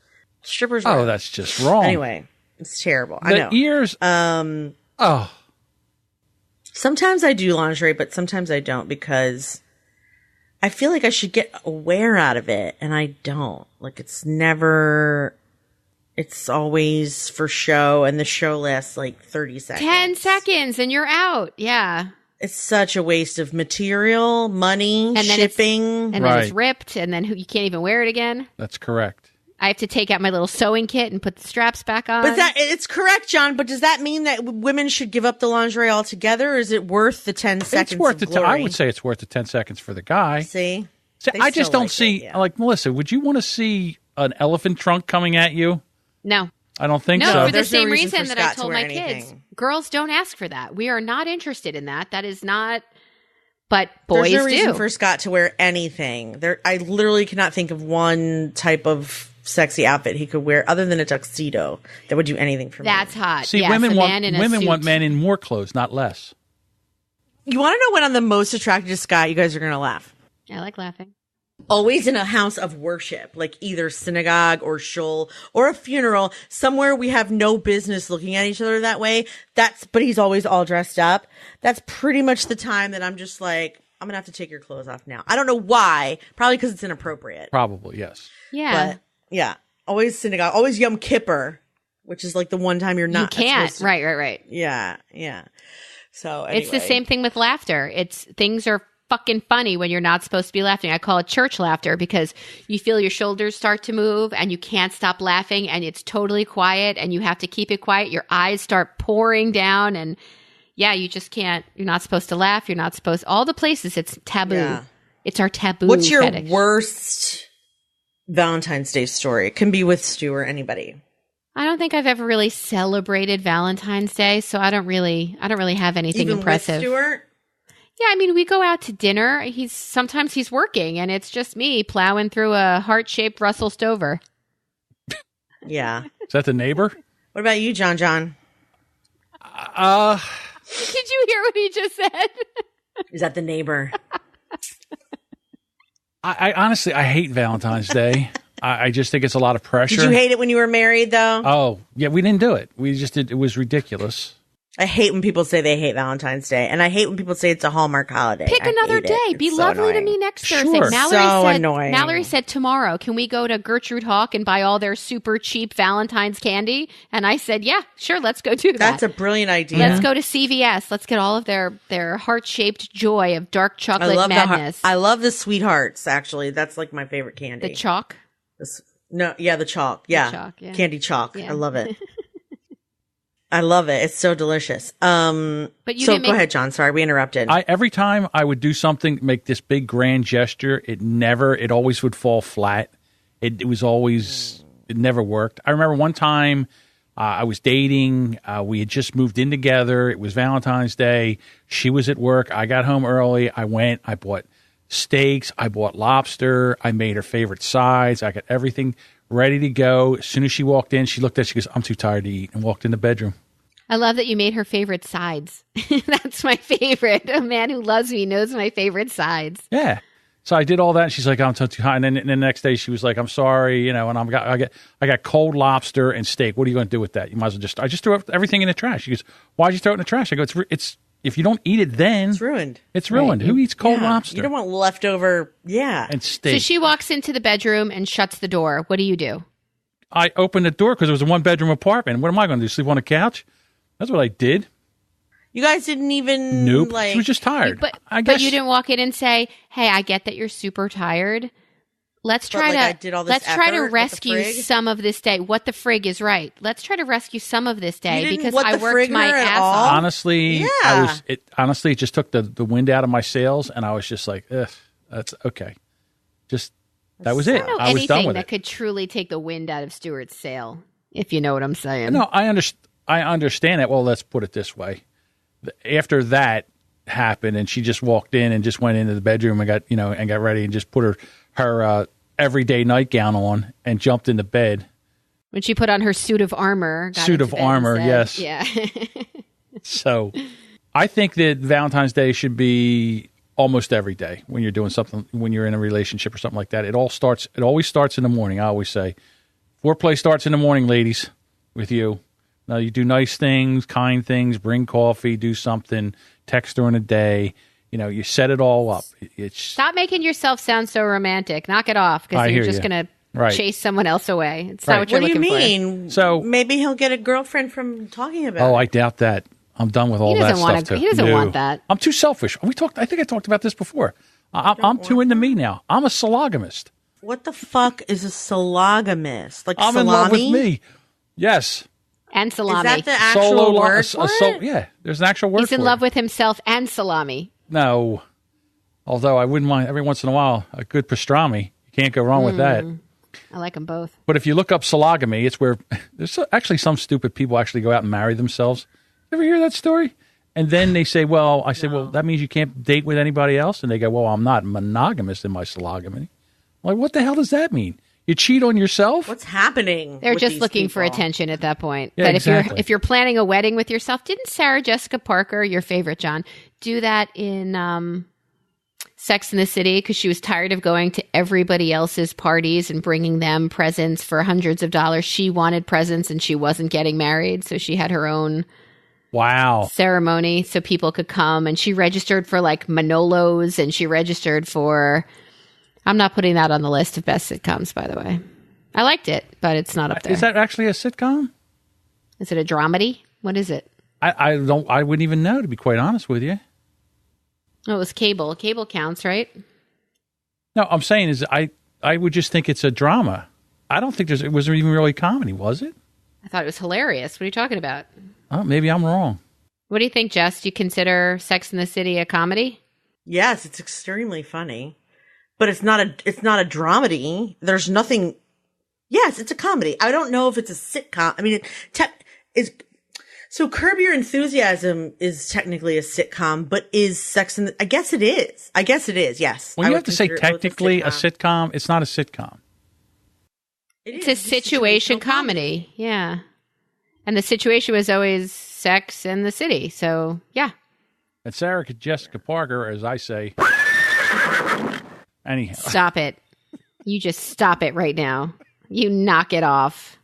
Oh, wear- that's just wrong. Anyway, it's terrible. I the know. ears. Oh, Sometimes I do lingerie, but sometimes I don't because I feel like I should get a wear out of it, and I don't. Like it's always for show, and the show lasts like 30 seconds. 10 seconds and you're out. Yeah. It's such a waste of material, money, And then shipping. And then Right. it's ripped and then you can't even wear it again. that's correct. I have to take out my little sewing kit and put the straps back on. But it's correct, John. But does that mean that women should give up the lingerie altogether? Or is it worth the 10 seconds? It's worth of it. I glory? would say it's worth the 10 seconds for the guy. See, See, They I just still don't like see, it, yeah. like, Melissa, would you want to see an elephant trunk coming at you? No. I don't think No, so. for the There's no same reason reason for that I Scott to told wear my kids, anything. girls don't ask for that. We are not interested in that. That is not, but boys there's no reason do. for Scott to wear anything. I literally cannot think of one type of sexy outfit he could wear other than a tuxedo that would do anything for That's me. hot. See, Yes, women a want man in a women suit. want men in more clothes, not less. You want to know when I'm the most attracted to Scott? You guys are going to laugh. I like laughing. Always in a house of worship, like either synagogue or shul or a funeral, somewhere we have no business looking at each other that way. But he's always all dressed up. That's pretty much the time that I'm just like, I'm going to have to take your clothes off now. I don't know why. Probably because it's inappropriate. Probably, yes. Yeah. But yeah, always synagogue, always Yom Kippur, which is like the one time you're you not. can't. supposed to- Right. Yeah. So It's the anyway. same thing with laughter. Things are fucking funny when you're not supposed to be laughing. I call it church laughter because you feel your shoulders start to move and you can't stop laughing and it's totally quiet and you have to keep it quiet. Your eyes start pouring down and yeah, you just can't. You're not supposed to laugh. You're not supposed. All the places it's taboo. Yeah. It's our taboo. What's your fetish. worst Valentine's Day story? It can be with Stu or anybody. I don't think I've ever really celebrated Valentine's Day, so I don't really have anything Even impressive. with Stuart? Yeah, I mean, we go out to dinner. Sometimes he's working, and it's just me plowing through a heart-shaped Russell Stover. Yeah. Is that the neighbor? What about you, John? Did you hear what he just said? Is that the neighbor? I honestly, I hate Valentine's Day. I just think it's a lot of pressure. Did you hate it when you were married, though? Oh, yeah, we didn't do it. We just did. It was ridiculous. I hate when people say they hate Valentine's Day, and I hate when people say it's a Hallmark holiday. Pick I another hate it. day. It's Be so lovely to annoying. me next Sure. Thursday. So annoying. Mallory said tomorrow, can we go to Gertrude Hawk and buy all their super cheap Valentine's candy? And I said, yeah, sure, let's go do that. That's a brilliant idea. Let's go to CVS. Let's get all of their heart-shaped joy of dark chocolate madness. I love the sweethearts. Actually, that's like my favorite candy. The chalk. The chalk. Yeah, chalk, yeah. candy chalk. Yeah. I love it. I love it. It's so delicious. But you so didn't go make- ahead, John. Sorry, we interrupted. Every time I would do something, make this big grand gesture, it always would fall flat. It never worked. I remember one time I was dating. We had just moved in together. It was Valentine's Day. She was at work. I got home early. I bought steaks. I bought lobster. I made her favorite sides. I got everything ready to go. As soon as she walked in, she looked at it. She goes, I'm too tired to eat, and walked in the bedroom. I love that you made her favorite sides. That's my favorite. A man who loves me knows my favorite sides. Yeah. So I did all that. And she's like, I'm too high. And then the next day she was like, I'm sorry, and I got cold lobster and steak. What are you going to do with that? You might as well I just threw everything in the trash. She goes, why'd you throw it in the trash? I go, it's if you don't eat it then. It's ruined. It's ruined. Right. Who eats cold lobster? You don't want leftover, and steak. So she walks into the bedroom and shuts the door. What do you do? I opened the door because it was a 1-bedroom apartment. What am I going to do, sleep on a couch? That's what I did. You guys didn't even Nope. She was just tired. But you didn't walk in and say, "Hey, I get that you're super tired. Let's try to rescue some of this day." What the frig is right. Let's try to rescue some of this day because I worked my ass off. Honestly, yeah. It just took the wind out of my sails, and I was just like, ugh, that's okay. That was it. I was done with it. That could truly take the wind out of Stuart's sail, if you know what I'm saying. No, I understand that. Well, let's put it this way. After that happened, and she just walked in and just went into the bedroom and got ready and just put her everyday nightgown on and jumped into bed. When she put on her suit of armor. Yes. Yeah. So I think that Valentine's Day should be almost every day when you're doing something, when you're in a relationship or something like that. It always starts in the morning. I always say, foreplay starts in the morning, ladies, with you. Now, you do nice things, kind things, bring coffee, do something, text during the day. You set it all up. Stop making yourself sound so romantic. Knock it off, because you're just going to chase someone else away. It's not what you're looking for. What do you mean? So maybe he'll get a girlfriend from talking about it. Oh, I doubt that. I'm done with all that stuff, too. He doesn't want that. I'm too selfish. I think I talked about this before. I'm too into me now. I'm a sologamist. What the fuck is a sologamist? Like I'm salami? in love with me. Yes. And salami. Is that the actual word for it? Yeah, there's an actual word for it. He's in love with himself and salami. No. Although I wouldn't mind every once in a while a good pastrami. You can't go wrong with that. I like them both. But if you look up sologamy, it's where there's actually some stupid people actually go out and marry themselves. Ever hear that story? And then they say, well, that means you can't date with anybody else. And they go, well, I'm not monogamous in my sologamy. I'm like, what the hell does that mean? You cheat on yourself? What's happening? They're just looking for attention at that point. Yeah, but exactly. if you're planning a wedding with yourself, didn't Sarah Jessica Parker, your favorite, John, do that in Sex and the City because she was tired of going to everybody else's parties and bringing them presents for hundreds of dollars? She wanted presents and she wasn't getting married, so she had her own ceremony so people could come, and she registered for like Manolos, and she registered for... I'm not putting that on the list of best sitcoms, by the way. I liked it, but it's not up there. Is that actually a sitcom? Is it a dramedy? What is it? I wouldn't even know, to be quite honest with you. Oh, it was cable. Cable counts, right? No, I'm saying is I would just think it's a drama. I don't think it was even really comedy, was it? I thought it was hilarious. What are you talking about? Oh, maybe I'm wrong. What do you think, Jess? Do you consider Sex and the City a comedy? Yes, it's extremely funny. But it's not a dramedy. There's nothing. Yes, it's a comedy. I don't know if it's a sitcom. I mean, so Curb Your Enthusiasm is technically a sitcom, but is Sex and I guess it is. Yes. When you have to say technically a sitcom, it's not a sitcom. It's a situation comedy. Yeah. And the situation was always Sex and the City. So, yeah. And Sarah Jessica Parker, as I say. Anyhow. Stop it. You just stop it right now. You knock it off.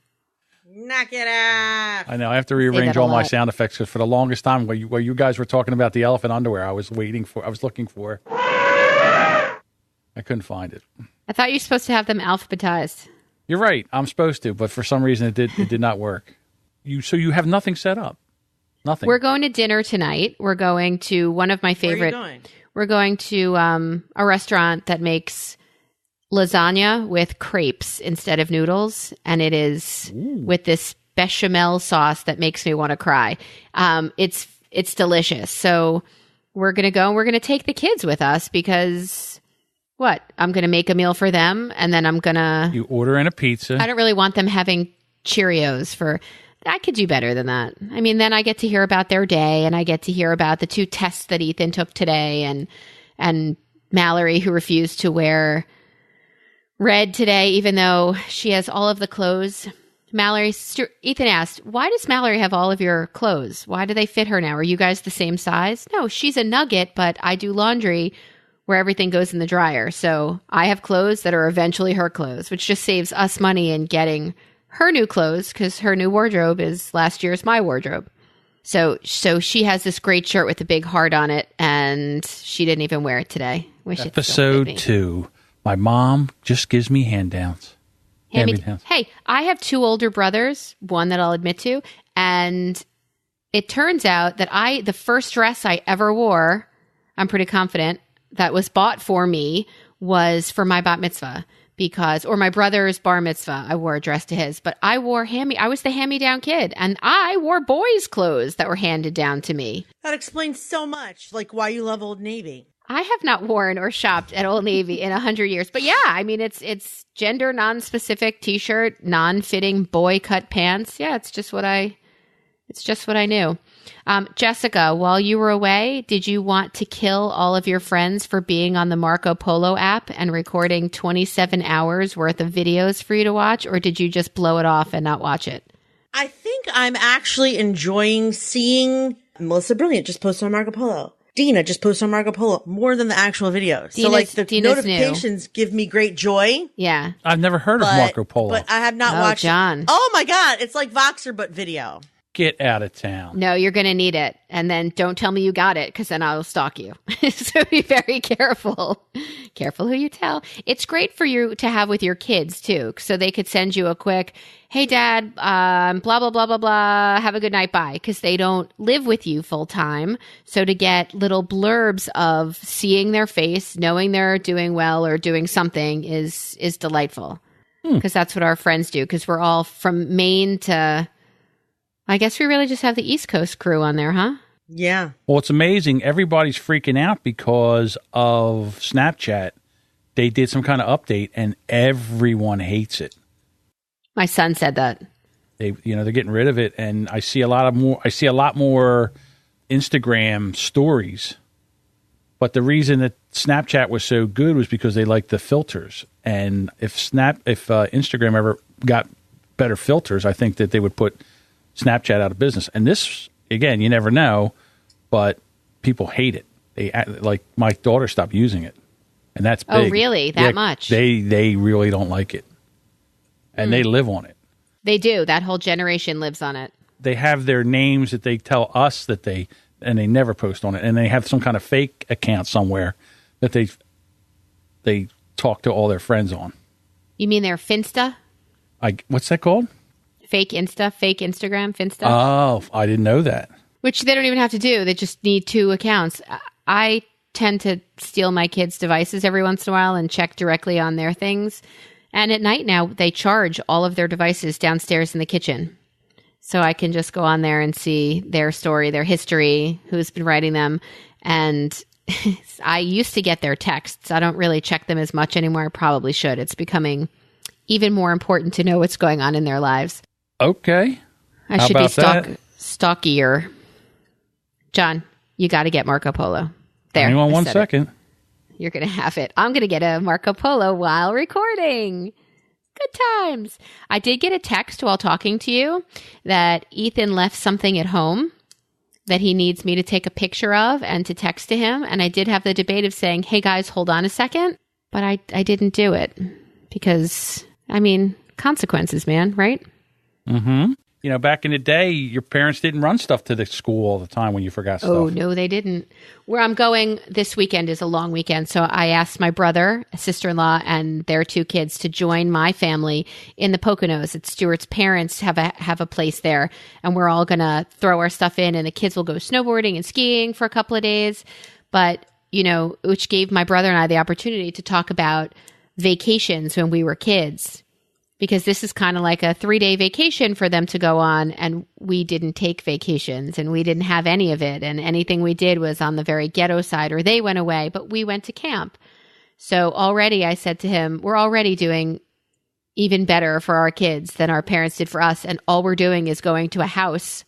Knock it off. I know. I have to rearrange all my sound effects because for the longest time, while you guys were talking about the elephant underwear, I was looking for. I couldn't find it. I thought you were supposed to have them alphabetized. You're right. I'm supposed to, but for some reason it did not work. So you have nothing set up. Nothing. We're going to dinner tonight. We're going to one of my favorite. Where are you going? We're going to a restaurant that makes lasagna with crepes instead of noodles, and it is with this bechamel sauce that makes me want to cry. It's delicious. So we're going to go and we're going to take the kids with us because I'm going to make a meal for them, and then I'm going to... You order in a pizza. I don't really want them having Cheerios for... I could do better than that. I mean, then I get to hear about their day, and I get to hear about the 2 tests that Ethan took today, and Mallory, who refused to wear red today, even though she has all of the clothes Mallory, Ethan asked, why does Mallory have all of your clothes? Why do they fit her now? Are you guys the same size? No, she's a nugget, but I do laundry where everything goes in the dryer. So I have clothes that are eventually her clothes, which just saves us money in getting her new clothes because her new wardrobe is last year's my wardrobe. So she has this great shirt with a big heart on it, and she didn't even wear it today. Wish Episode 2. My mom just gives me hand-downs. Hey, I have 2 older brothers, one that I'll admit to, and it turns out that the first dress I ever wore, I'm pretty confident, that was bought for me was for my bat mitzvah or my brother's bar mitzvah. I wore a dress to his, but I was the hand-me-down kid, and I wore boys' clothes that were handed down to me. That explains so much, like why you love Old Navy. I have not worn or shopped at Old Navy in 100 years. But yeah, I mean, it's gender non-specific t-shirt, non-fitting boy cut pants. Yeah, it's just what I knew. Jessica, while you were away, did you want to kill all of your friends for being on the Marco Polo app and recording 27 hours worth of videos for you to watch? Or did you just blow it off and not watch it? I think I'm actually enjoying seeing Melissa Brilliant just post on Marco Polo. Dina just posted on Marco Polo more than the actual videos. So like the notifications give me great joy. Yeah. I've never heard of Marco Polo. But I have not watched John. it. Oh my God. It's like Voxer, but video. Get out of town. No, you're going to need it. And then don't tell me you got it because then I'll stalk you. So be very careful. Careful who you tell. It's great for you to have with your kids too. So they could send you a quick, hey dad, blah, blah, blah, blah, blah. Have a good night. Bye. Because they don't live with you full time. So to get little blurbs of seeing their face, knowing they're doing well or doing something is delightful. Because that's what our friends do. Because we're all from Maine to... I guess we really just have the East Coast crew on there, huh? Yeah. Well, it's amazing. Everybody's freaking out because of Snapchat. They did some kind of update, and everyone hates it. My son said that. They're getting rid of it, and I see a lot more Instagram stories. But the reason that Snapchat was so good was because they liked the filters. And if Instagram ever got better filters, I think that they would put Snapchat out of business. And this, again, you never know, but people hate it. Like my daughter stopped using it, and that's big. Oh, really? That much? They really don't like it, and they live on it. They do. That whole generation lives on it. They have their names that they tell us and they never post on it, and they have some kind of fake account somewhere that they talk to all their friends on. You mean their Finsta? What's that called? Fake Insta, fake Instagram, Finsta. Oh, I didn't know that. Which they don't even have to do. They just need 2 accounts. I tend to steal my kids' devices every once in a while and check directly on their things. And at night now, they charge all of their devices downstairs in the kitchen. So I can just go on there and see their story, their history, who's been writing them. And I used to get their texts. I don't really check them as much anymore. I probably should. It's becoming even more important to know what's going on in their lives. Okay. I should be stalkier. John, you got to get Marco Polo. There. Hang on 1 second. You're going to have it. I'm going to get a Marco Polo while recording. Good times. I did get a text while talking to you that Ethan left something at home that he needs me to take a picture of and to text to him. And I did have the debate of saying, hey guys, hold on a second. But I didn't do it because, consequences, man, right? Mm-hmm. Back in the day, your parents didn't run stuff to the school all the time when you forgot stuff. Oh, no, they didn't. Where I'm going this weekend is a long weekend. So I asked my brother, sister-in-law, and their 2 kids to join my family in the Poconos. It's Stuart's parents have a place there. And we're all going to throw our stuff in, and the kids will go snowboarding and skiing for a couple of days. But, which gave my brother and I the opportunity to talk about vacations when we were kids. Because this is kind of like a 3-day vacation for them to go on, and we didn't take vacations, and we didn't have any of it, and anything we did was on the very ghetto side, or they went away, but we went to camp. So already I said to him, we're already doing even better for our kids than our parents did for us, and all we're doing is going to a house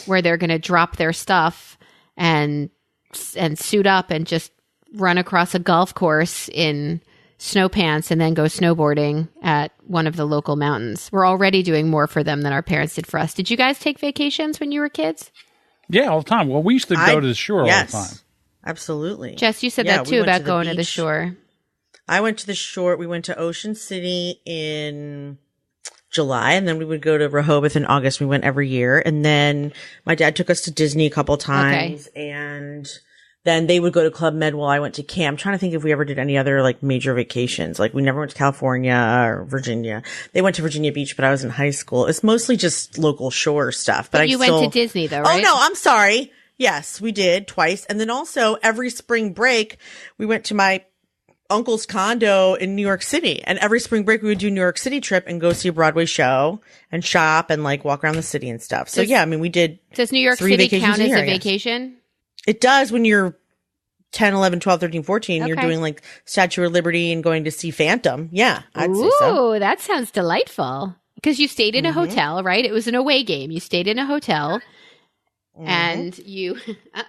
where they're going to drop their stuff and suit up and just run across a golf course in snow pants and then go snowboarding at one of the local mountains. We're already doing more for them than our parents did for us. Did you guys take vacations when you were kids? Yeah, all the time. Well, we used to go to the shore all the time. Absolutely. Jess, you said that too about going to the shore. I went to the shore. We went to Ocean City in July, and then we would go to Rehoboth in August. We went every year. And then my dad took us to Disney a couple times. Okay. And then they would go to Club Med while I went to camp. I'm trying to think if we ever did any other like major vacations. Like we never went to California or Virginia. They went to Virginia Beach, but I was in high school. It's mostly just local shore stuff. But you went to Disney though, right? Oh no, I'm sorry. Yes, we did twice. And then also every spring break, we went to my uncle's condo in New York City. And every spring break, we would do a New York City trip and go see a Broadway show and shop and like walk around the city and stuff. So yeah, I mean, we did. Does New York City count as a vacation? It does when you're 10, 11, 12, 13, 14. Okay. You're doing like Statue of Liberty and going to see Phantom. Yeah, I'd say so. Ooh, that sounds delightful. Because you stayed in a hotel, right? It was an away game. You stayed in a hotel. And you,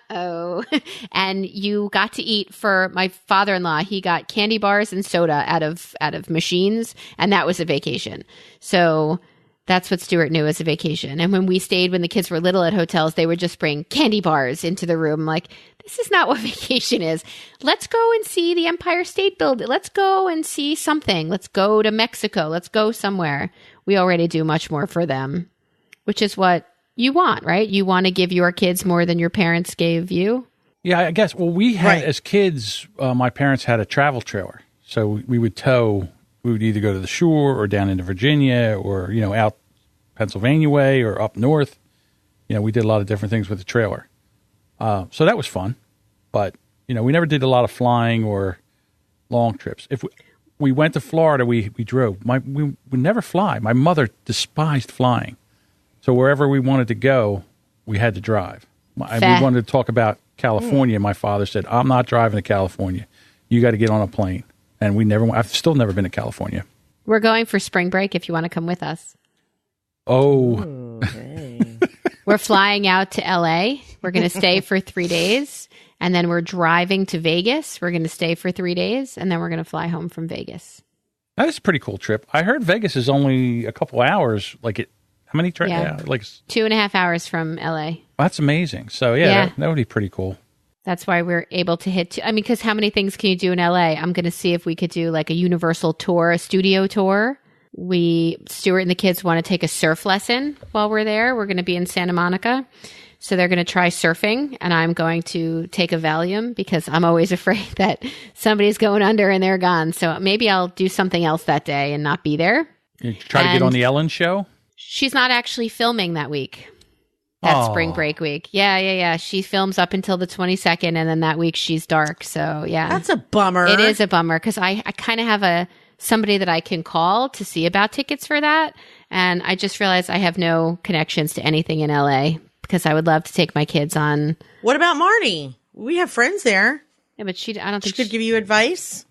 and you got to eat for my father-in-law. He got candy bars and soda out of machines, and that was a vacation. So that's what Stuart knew as a vacation. And when we stayed, when the kids were little at hotels, they would just bring candy bars into the room. Like, this is not what vacation is. Let's go and see the Empire State Building. Let's go and see something. Let's go to Mexico. Let's go somewhere. We already do much more for them, which is what you want, right? You want to give your kids more than your parents gave you? Yeah, I guess. Well, we had, as kids, my parents had a travel trailer. So we would either go to the shore or down into Virginia or, out Pennsylvania way or up north. We did a lot of different things with the trailer. So that was fun. But, we never did a lot of flying or long trips. If we went to Florida, we drove. We would never fly. My mother despised flying. So wherever we wanted to go, we had to drive. We wanted to talk about California. My father said, I'm not driving to California. You got to get on a plane. And I've still never been to California. We're going for spring break if you want to come with us. Oh. Okay. We're flying out to LA. We're going to stay for 3 days. And then we're driving to Vegas. We're going to stay for 3 days. And then we're going to fly home from Vegas. That is a pretty cool trip. I heard Vegas is only a couple hours. How many trips? Yeah, 2.5 hours from LA. Well, that's amazing. So, yeah. That would be pretty cool. That's why we're able to hit. Because how many things can you do in LA? I'm going to see if we could do like a Universal tour, a studio tour. Stuart and the kids want to take a surf lesson while we're there. We're going to be in Santa Monica. So they're going to try surfing, and I'm going to take a Valium because I'm always afraid that somebody's going under and they're gone. So maybe I'll do something else that day and not be there. You try to get on the Ellen show? She's not actually filming that week. That's spring break week. Yeah. She films up until the 22nd, and then that week she's dark. So, yeah. That's a bummer. It is a bummer because I kind of have somebody that I can call to see about tickets for that. And I just realized I have no connections to anything in LA because I would love to take my kids on. What about Marnie? We have friends there. Yeah, but I don't think she could give you advice.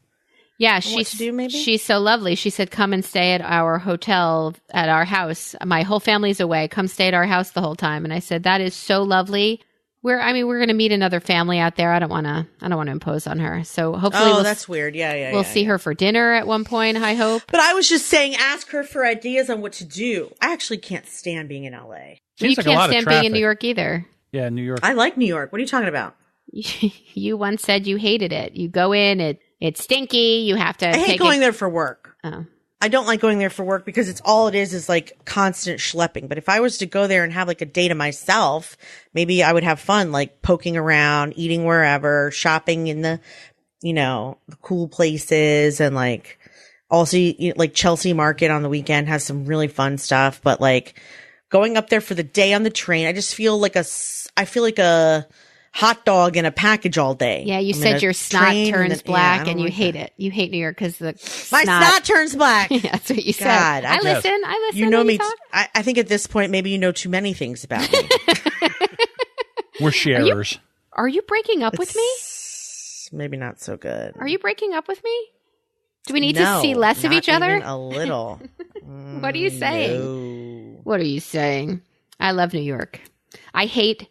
Yeah, maybe? She's so lovely. She said, come and stay at our hotel, at our house. My whole family's away. Come stay at our house the whole time. And I said, that is so lovely. We're going to meet another family out there. I don't want to impose on her. So hopefully that's weird. Yeah. We'll see her for dinner at one point, I hope. But I was just saying, ask her for ideas on what to do. I actually can't stand being in LA. You can't stand being in New York either. Yeah, New York. I like New York. What are you talking about? You once said you hated it. You go in, it's stinky. You have to. I hate going there for work. Oh. I don't like going there for work because it's all it is like constant schlepping. But if I was to go there and have like a day to myself, maybe I would have fun, like poking around, eating wherever, shopping in the, the cool places, and like also like Chelsea Market on the weekend has some really fun stuff. But like going up there for the day on the train, I just feel like a hot dog in a package all day. Yeah, you said your snot turns black and you hate it. You hate New York because my snot turns black. Yeah, that's what you said. God, I listen. You know me. I think at this point, maybe you know too many things about me. We're sharers. Are you breaking up with me? Maybe not so good. Are you breaking up with me? Do we need to see less of each other? A little. What are you saying? No. What are you saying? I love New York. I hate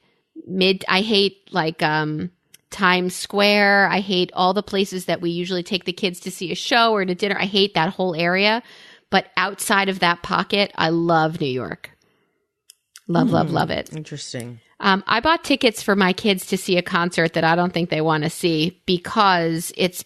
Times Square. I hate all the places that we usually take the kids to see a show or to dinner. I hate that whole area. But outside of that pocket, I love New York. Love it. Interesting. I bought tickets for my kids to see a concert that I don't think they want to see because it's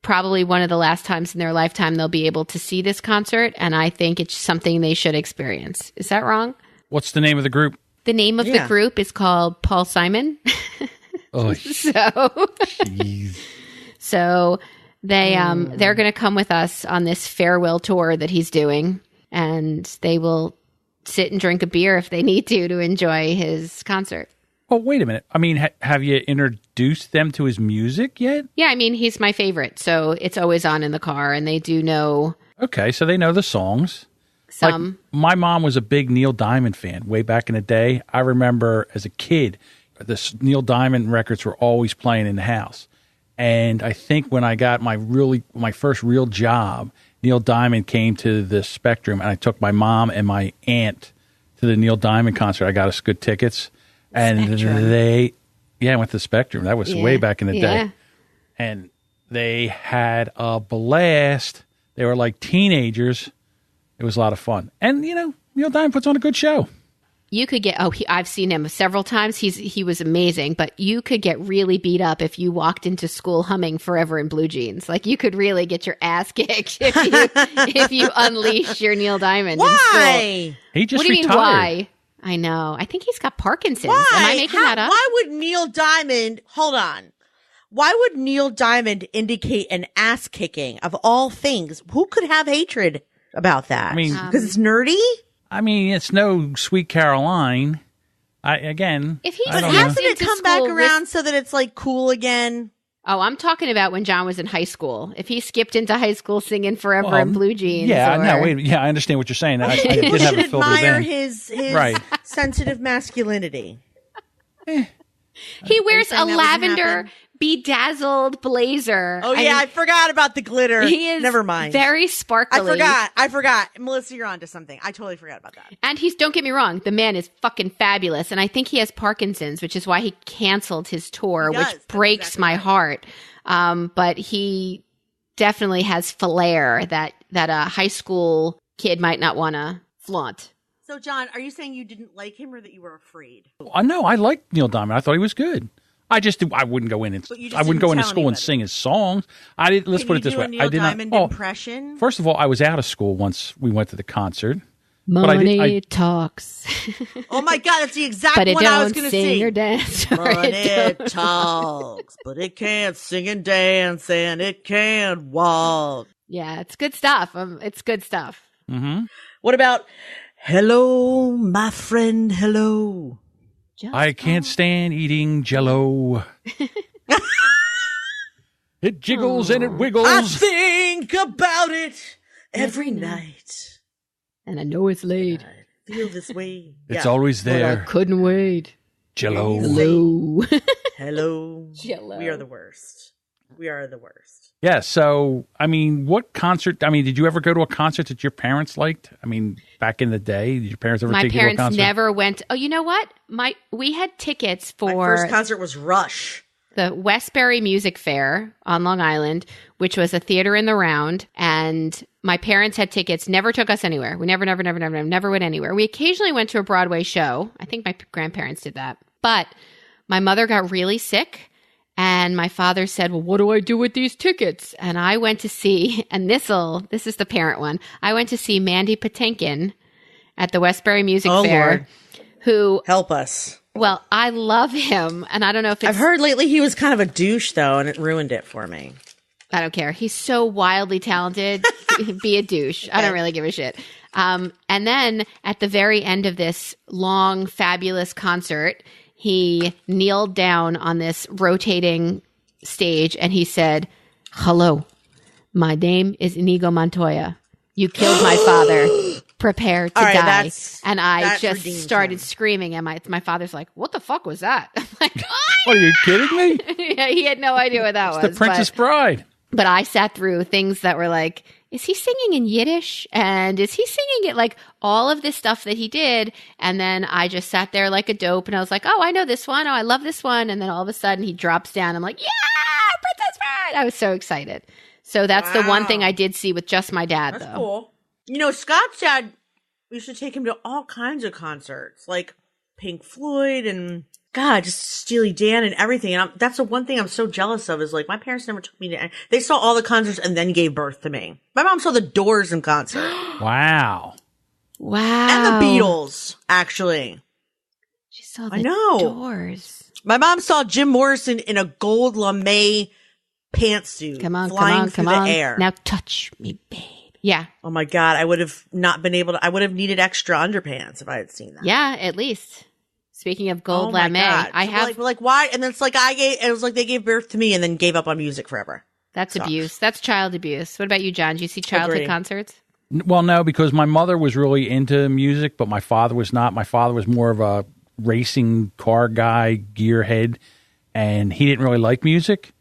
probably one of the last times in their lifetime they'll be able to see this concert. And I think it's something they should experience. Is that wrong? What's the name of the group? The name of the group is called Paul Simon. Oh, So they're going to come with us on this farewell tour that he's doing, and they will sit and drink a beer if they need to enjoy his concert. Oh, wait a minute. I mean, have you introduced them to his music yet? Yeah, I mean, he's my favorite, so it's always on in the car, and they do know. Okay, so they know the songs. Some. Like, my mom was a big Neil Diamond fan way back in the day. I remember as a kid, the Neil Diamond records were always playing in the house. And I think when I got my first real job, Neil Diamond came to the Spectrum, and I took my mom and my aunt to the Neil Diamond concert. I got us good tickets. And I went to the Spectrum. That was way back in the day. And they had a blast. They were like teenagers. It was a lot of fun. And, Neil Diamond puts on a good show. You could get, I've seen him several times. He was amazing, but you could get really beat up if you walked into school humming Forever in Blue Jeans. Like, you could really get your ass kicked if you unleash your Neil Diamond. Why? He just What do you retired. mean, why? I know. I think he's got Parkinson's. Why? Am I making that up? Why would Neil Diamond, hold on. Why would Neil Diamond indicate an ass kicking of all things? Who could have hatred about that? I mean, because it's nerdy? I mean, it's no Sweet Caroline. If he I don't Hasn't know. it come back around so that it's like cool again? Oh, I'm talking about when John was in high school. If he skipped into high school singing Forever in Blue Jeans. Yeah, I understand what you're saying. I did People have should it filtered admire in. his Right. sensitive masculinity. He wears a saying that wouldn't lavender happen? bedazzled blazer. Oh, yeah, I forgot about the glitter. He is Never mind. very sparkly. I forgot. Melissa, you're onto something. I totally forgot about that. And don't get me wrong, the man is fucking fabulous. And I think he has Parkinson's, which is why he canceled his tour, He does. which That's breaks exactly my right. heart. But he definitely has flair that a high school kid might not want to flaunt. So, John, are you saying you didn't like him or that you were afraid? No, I liked Neil Diamond. I thought he was good. I wouldn't go in and But you just I wouldn't didn't go into tell school and anybody. sing his songs. I did. Let's Can put you it this do way. a Neil I did Diamond not. impression? First of all, I was out of school once we went to the concert. Money talks. Oh my God, that's the exact But it one I was don't going to sing sing. or dance. Or Money it don't- talks, but it can't sing and dance, and it can't walk. Yeah, it's good stuff. It's good stuff. Mm-hmm. What about hello, my friend, hello? I can't stand eating Jell-O. It jiggles and it wiggles. I think about it every night. And I know it's late. I feel this way. It's Yeah. always But I there. couldn't wait. Jell-O. Hello. Hello. Jell-O. We are the worst. We are the worst. Yeah. So, I mean, what concert? I mean, did you ever go to a concert that your parents liked? I mean, back in the day, did your parents ever My take you to a parents concert? never went. Oh, you know what? We had tickets My for first concert was Rush. the Westbury Music Fair on Long Island, which was a theater in the round. And my parents had tickets, never took us anywhere. We never went anywhere. We occasionally went to a Broadway show. I think my grandparents did that. But my mother got really sick. And my father said, well, what do I do with these tickets? And I went to see, and this is the parent one. I went to see Mandy Patinkin at the Westbury Music Fair, Lord. who, Help us. well, I love him. And I don't know if it's, I've heard lately he was kind of a douche, though, and it ruined it for me. I don't care. He's so wildly talented. Be a douche. I don't really give a shit. And then at the very end of this long, fabulous concert, he kneeled down on this rotating stage and he said, hello, my name is Inigo Montoya. You killed my father. Prepare to All right, die. And I that just redeems started him. screaming. And my father's like, what the fuck was that? I'm like, What, are you kidding me? yeah, he had no idea what that The was. Princess but, Bride. but I sat through things that were like is he singing in Yiddish? And is he singing it like all of this stuff that he did? And then I just sat there like a dope and I was like, oh, I know this one. Oh, I love this one. And then all of a sudden he drops down. I'm like, yeah, Princess Bride. I was so excited. So that's the one thing I did see with just my dad, That's though. cool. You know, Scott's dad, we should take him to all kinds of concerts, like Pink Floyd and God, just Steely Dan and everything. And that's the one thing I'm so jealous of is like my parents never took me to. They saw all the concerts and then gave birth to me. My mom saw the Doors in concert. Wow. Wow. And the Beatles, actually. She saw the I know. Doors. My mom saw Jim Morrison in a gold lame pantsuit flying through the air. Now touch me, babe. Yeah. Oh my God. I would have not been able to, I would have needed extra underpants if I had seen that. Yeah, at least. Speaking of gold my lame, God. I So have. like why? And then it's like it was like they gave birth to me and then gave up on music forever. That's abuse. That's child abuse. What about you, John? Do you see childhood Agree. concerts? Well, no, because my mother was really into music, but my father was not. My father was more of a racing car guy, gearhead, and he didn't really like music.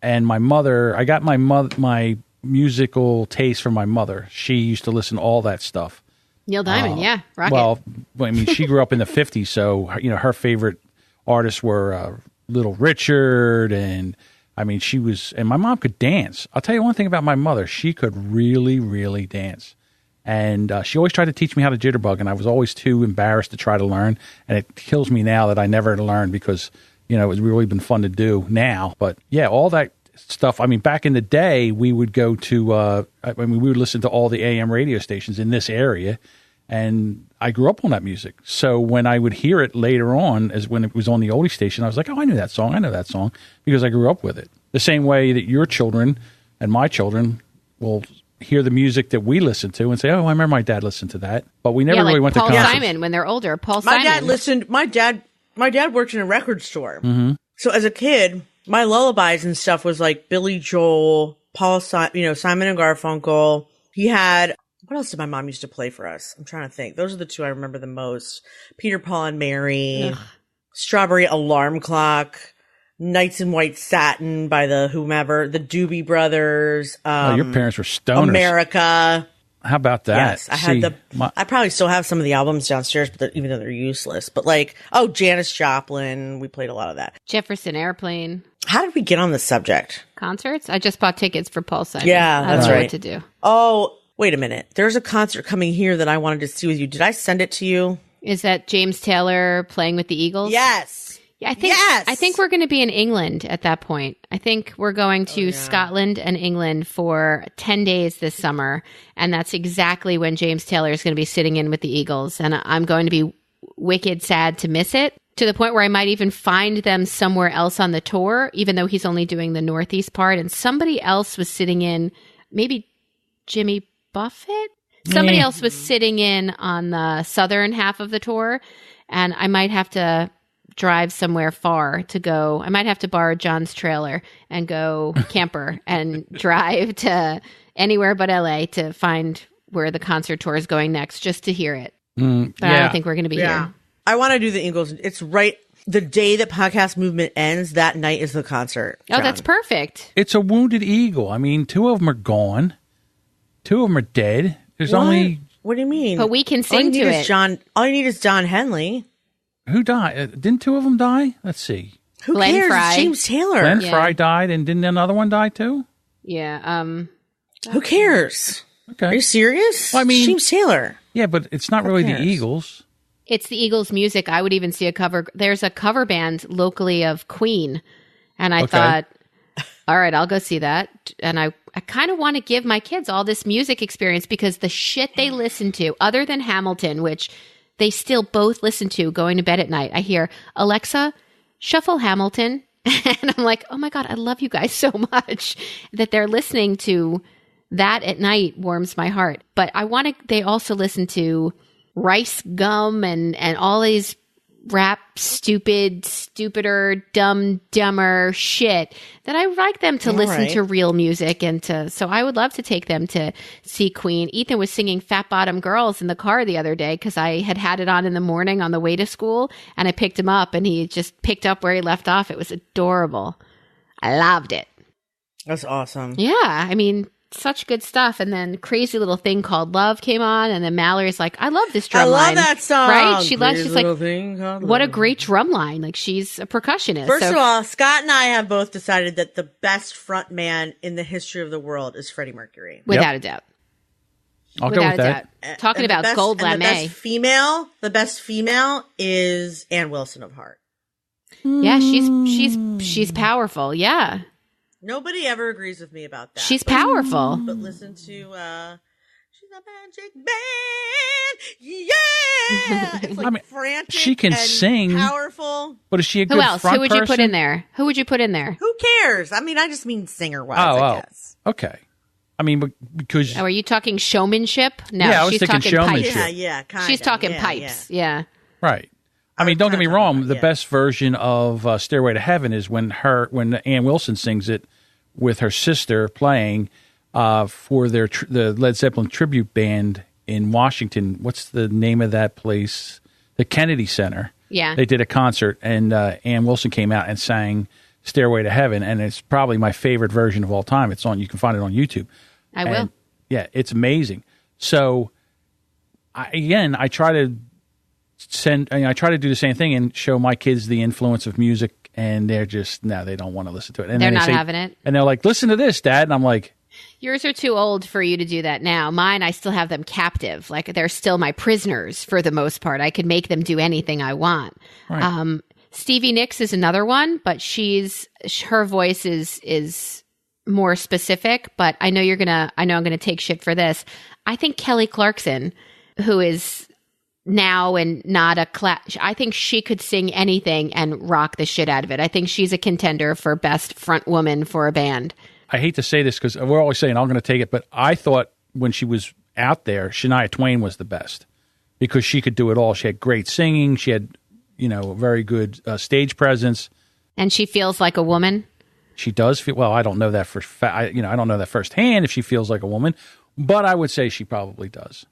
And my mother, I got my musical taste from my mother. She used to listen to all that stuff. Neil Diamond, yeah. Rocket. Well, I mean, she grew up in the 50s, so, you know, her favorite artists were Little Richard, and, I mean, she was, and my mom could dance. I'll tell you one thing about my mother. She could really, really dance. And she always tried to teach me how to jitterbug, and I was always too embarrassed to try to learn. And it kills me now that I never learned because, you know, it's really been fun to do now. But, yeah, all that stuff. I mean, back in the day, we would go to, we would listen to all the AM radio stations in this area, and I grew up on that music. So when I would hear it later on, as when it was on the oldie station, I was like, oh, I know that song, because I grew up with it. The same way that your children and my children will hear the music that we listen to and say, oh, I remember my dad listened to that. But we never really went Paul to concerts. Simon when they're older. Paul My Simon. dad listened. My dad worked in a record store. Mm-hmm. So as a kid, my lullabies and stuff was like Billy Joel, Simon and Garfunkel. He had, what else did my mom used to play for us? I'm trying to think. Those are the two I remember the most. Peter, Paul, and Mary, Strawberry Alarm Clock, Nights in White Satin by the whomever, the Doobie Brothers. Your parents were stoners. America. How about that? Yes, I had I probably still have some of the albums downstairs, but even though they're useless. But like, Janis Joplin, we played a lot of that. Jefferson Airplane. How did we get on this subject? Concerts? I just bought tickets for Paul Simon. Yeah, I don't that's know right. what to do. Oh, wait a minute. There's a concert coming here that I wanted to see with you. Did I send it to you? Is that James Taylor playing with the Eagles? Yes. Yeah, I think we're going to be in England at that point. I think we're going to Scotland and England for 10 days this summer. And that's exactly when James Taylor is going to be sitting in with the Eagles. And I'm going to be wicked sad to miss it, to the point where I might even find them somewhere else on the tour, even though he's only doing the Northeast part. And somebody else was sitting in, maybe Jimmy Buffett? Somebody else was sitting in on the southern half of the tour. And I might have to drive somewhere far to go. I might have to borrow John's trailer and go camper and drive to anywhere but LA to find where the concert tour is going next, just to hear it. But I don't think we're going to be here. I want to do the Eagles. It's right the day that Podcast Movement ends. That night is the concert. Oh, that's perfect. It's a wounded eagle. I mean, 2 of them are gone. 2 of them are dead. There's only... What do you mean? But we can sing to it. All you need is John Henley. Who died? Didn't 2 of them die? Let's see. Who Glenn cares? Frey. It's James Taylor. Glenn Frey died, and didn't another one die too? Yeah. Who cares? Okay. Are you serious? Well, I mean- James Taylor. Yeah, but it's not really the cares? Eagles. It's the Eagles music. I would even see a cover. There's a cover band locally of Queen. And I thought, all right, I'll go see that. And I kind of want to give my kids all this music experience because the shit they listen to, other than Hamilton, which they still both listen to going to bed at night. I hear, Alexa, shuffle Hamilton. And I'm like, oh my God, I love you guys so much that they're listening to that at night warms my heart. But they also listen to Rice Gum and all these rap, stupider, dumber shit that I like them to listen to real music so I would love to take them to see Queen. Ethan was singing Fat Bottom Girls in the car the other day because I had it on in the morning on the way to school, and I picked him up and he just picked up where he left off. It was adorable. I loved it. That's awesome. Yeah. I mean, such good stuff. And then Crazy Little Thing Called Love came on, and then Mallory's like, I love this drum I line. love that song. Right? She's like, Thing Called what a Love. great drum line. Like, she's a percussionist. First of all, Scott and I have both decided that the best front man in the history of the world is Freddie Mercury. Without a doubt. I'll go with that. Talking about Gold Lame. The best female is Ann Wilson of Heart. Yeah, she's powerful. Yeah. Nobody ever agrees with me about that. She's powerful. But listen to she's a magic band. Yeah. It's like frantic. She can and sing. Powerful. But is she a good Who else? front Who would you put person? in there? Who would you put in there? Who cares? I mean, I just mean singer-wise, I guess. Okay. I mean, because... Oh, are you talking showmanship? No, Yeah, I was she's thinking talking showmanship. pipes. Yeah, kind of. She's talking pipes. Yeah. Right. I mean, don't get me wrong. The best version of Stairway to Heaven is when Ann Wilson sings it with her sister playing for the Led Zeppelin tribute band in Washington. What's the name of that place? The Kennedy Center. Yeah. They did a concert, and Ann Wilson came out and sang Stairway to Heaven, and it's probably my favorite version of all time. It's on. You can find it on YouTube. I will. Yeah, it's amazing. So, I try to do the same thing and show my kids the influence of music, and they're just they don't want to listen to it. And They're then not having it. And they're like, "Listen to this, Dad," and I'm like, Yours are too old for you to do that now. Mine, I still have them captive. Like, they're still my prisoners for the most part. I could make them do anything I want. Right. Stevie Nicks is another one, but her voice is more specific. But I know I'm gonna take shit for this. I think Kelly Clarkson, who is now and not a I think she could sing anything and rock the shit out of it. I think she's a contender for best front woman for a band. I hate to say this because we're always saying I'm going to take it, but I thought when she was out there, Shania Twain was the best because she could do it all. She had great singing. She had, very good stage presence. And she feels like a woman. She does feel, well, I don't know that I don't know that firsthand if she feels like a woman, but I would say she probably does.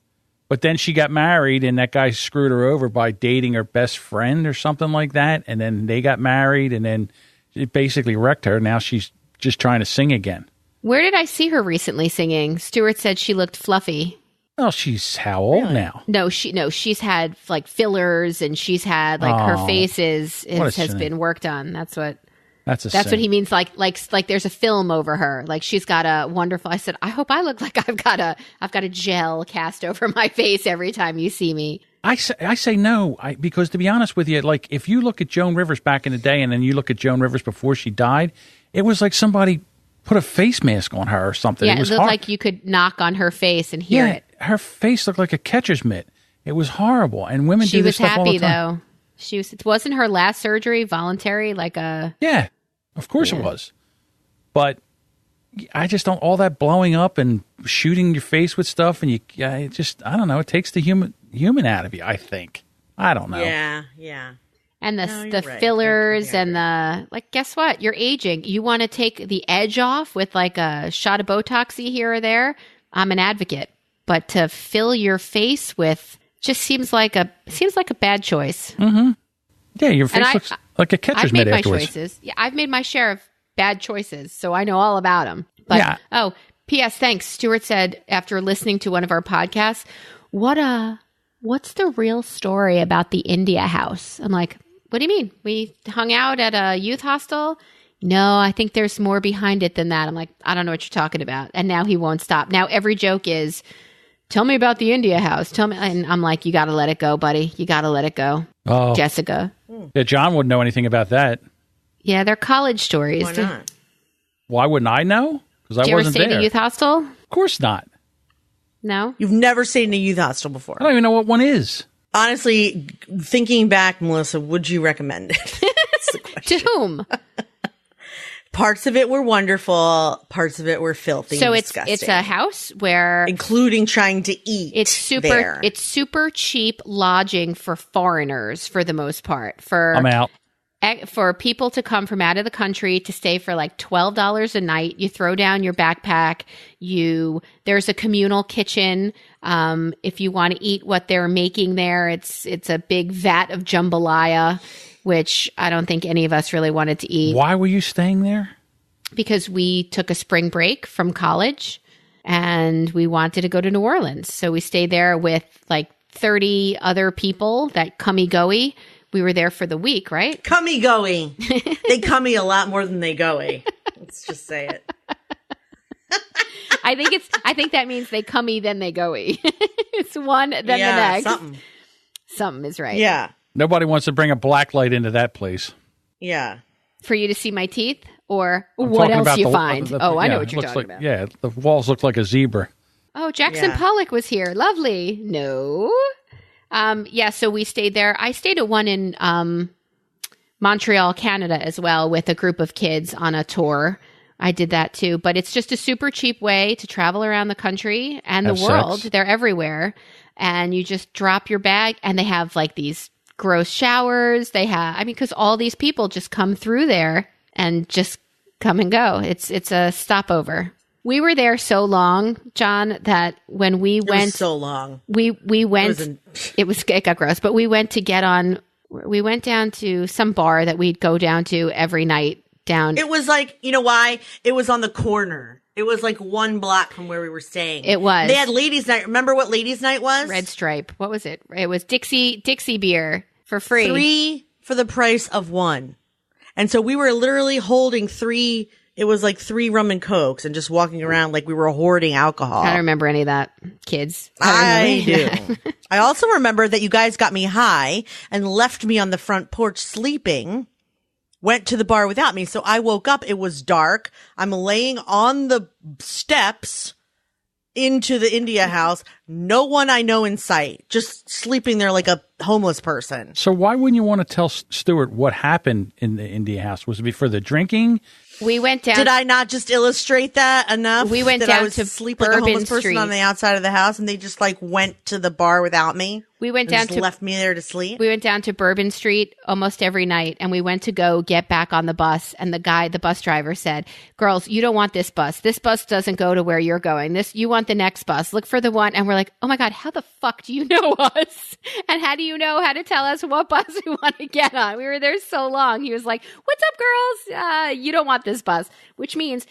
But then she got married and that guy screwed her over by dating her best friend or something like that. And then they got married and then it basically wrecked her. Now she's just trying to sing again. Where did I see her recently singing? Stuart said she looked fluffy. Well, she's how old now? No, she's had like fillers and she's had her face has been worked on. That's what he means. Like there's a film over her. Like she's got a wonderful. I said, I hope I look like I've got a gel cast over my face every time you see me. I say no, because to be honest with you, like if you look at Joan Rivers back in the day and then you look at Joan Rivers before she died, it was like somebody put a face mask on her or something. Yeah, it was looked like you could knock on her face and hear it. Her face looked like a catcher's mitt. It was horrible. And women do this stuff all the time. She was happy though. It wasn't her last surgery voluntary, like a. Yeah, of course it was. But I just don't, all that blowing up and shooting your face with stuff, and I don't know. It takes the human out of you, I think. I don't know. Yeah. And the fillers and guess what? You're aging. You want to take the edge off with like a shot of Botox-y here or there? I'm an advocate. But to fill your face with just seems like a bad choice. Mm-hmm. Yeah, your face looks like a catcher's mitt afterwards. Choices. Yeah, I've made my share of bad choices, so I know all about them. But P.S. Thanks. Stuart said after listening to one of our podcasts, what's the real story about the India House? I'm like, what do you mean? We hung out at a youth hostel? No, I think there's more behind it than that. I'm like, I don't know what you're talking about. And now he won't stop. Now every joke is, tell me about the India House. Tell me. And I'm like, you got to let it go, buddy. You got to let it go. Oh. Jessica. Yeah, John wouldn't know anything about that. Yeah, they're college stories. Why not? Why wouldn't I know? Because I wasn't there. Did you ever stay in a youth hostel? Of course not. No? You've never stayed in a youth hostel before. I don't even know what one is. Honestly, thinking back, Melissa, would you recommend it? To whom? Parts of it were wonderful. Parts of it were filthy. So and disgusting. it's a house where, including trying to eat. It's super cheap lodging for foreigners for the most part. I'm out. For people to come from out of the country to stay for like $12 a night. You throw down your backpack. There's a communal kitchen. If you want to eat what they're making there, it's a big vat of jambalaya, which I don't think any of us really wanted to eat. Why were you staying there? Because we took a spring break from college and we wanted to go to New Orleans. So we stayed there with like 30 other people that cummy-goey. We were there for the week, right? Cummy-goey. They cummy a lot more than they goey. Let's just say it. I think that means they cummy, then they goey. It's one, then the next. Something is right. Yeah. Nobody wants to bring a black light into that place. Yeah. For you to see my teeth or what else you find? I know what you're talking about. Yeah, the walls look like a zebra. Oh, Jackson Pollock was here. Lovely. No. So we stayed there. I stayed at one in Montreal, Canada as well with a group of kids on a tour. I did that too. But it's just a super cheap way to travel around the country and the world. They're everywhere. And you just drop your bag and they have like these gross showers. They have, because all these people just come through there and just come and go. It's a stopover. We were there so long, John, that when we went, so long. We went. It got gross, but we went down to some bar that we'd go down to every night. It was like, you know why? It was on the corner. It was like 1 block from where we were staying. It was. They had ladies' night. Remember what ladies' night was? Red Stripe. What was it? It was Dixie beer for free. 3 for the price of 1. And so we were literally holding 3. It was like 3 rum and cokes and just walking around like we were hoarding alcohol. I don't remember any of that, kids. I do. I also remember that you guys got me high and left me on the front porch sleeping. Went to the bar without me. So I woke up. It was dark. I'm laying on the steps into the India house. No one I know in sight. Just sleeping there like a homeless person. So why wouldn't you want to tell Stuart what happened in the India house? Was it before the drinking? We went down. Did I not just illustrate that enough? We went that down I was to sleep like a homeless person Street. on the outside of the house, and they just like went to the bar without me. We went down to left me there to sleep. We went down to Bourbon Street almost every night, and we went to go get back on the bus. And the bus driver said, "Girls, you don't want this bus. This bus doesn't go to where you're going. You want the next bus. Look for the one." And we're like, "Oh my God, how the fuck do you know us? And how do you know how to tell us what bus we want to get on?" We were there so long. He was like, "What's up, girls? You don't want this bus," which means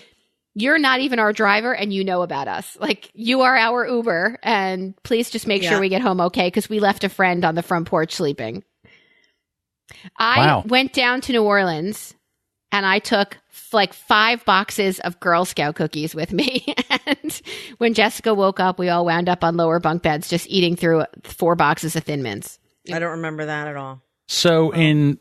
you're not even our driver and you know about us. Like, you are our Uber, and please just make sure we get home okay, because we left a friend on the front porch sleeping. I went down to New Orleans and I took like 5 boxes of Girl Scout cookies with me. And when Jessica woke up, we all wound up on lower bunk beds just eating through 4 boxes of Thin Mints. I don't remember that at all. So in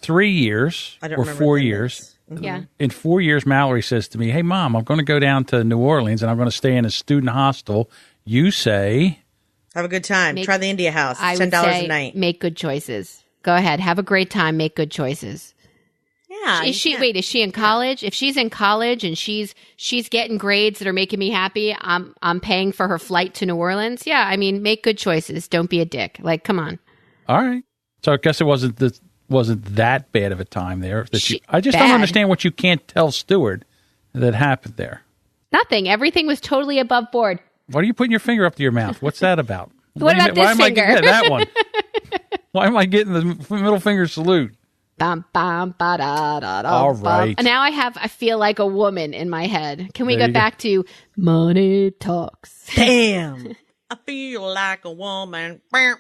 3 years or 4 years... Yeah. In 4 years, Mallory says to me, "Hey, Mom, I'm going to go down to New Orleans and I'm going to stay in a student hostel." You say, "Have a good time. Try the India house. It's $10 a night. Make good choices. Go ahead. Have a great time. Make good choices." Yeah. Is she in college? If she's in college and she's getting grades that are making me happy, I'm paying for her flight to New Orleans. Yeah. I mean, make good choices. Don't be a dick. Like, come on. All right. So I guess it wasn't that bad of a time there. I just don't understand what you can't tell Stuart that happened there. Nothing. Everything was totally above board. What are you putting your finger up to your mouth? What's that about? What about this finger? That one. Why am I getting the middle finger salute? Bum, bum, ba, da, da, da, all right. And now I feel like a woman in my head. Can we get back to Money Talks? Damn. I feel like a woman. Woo!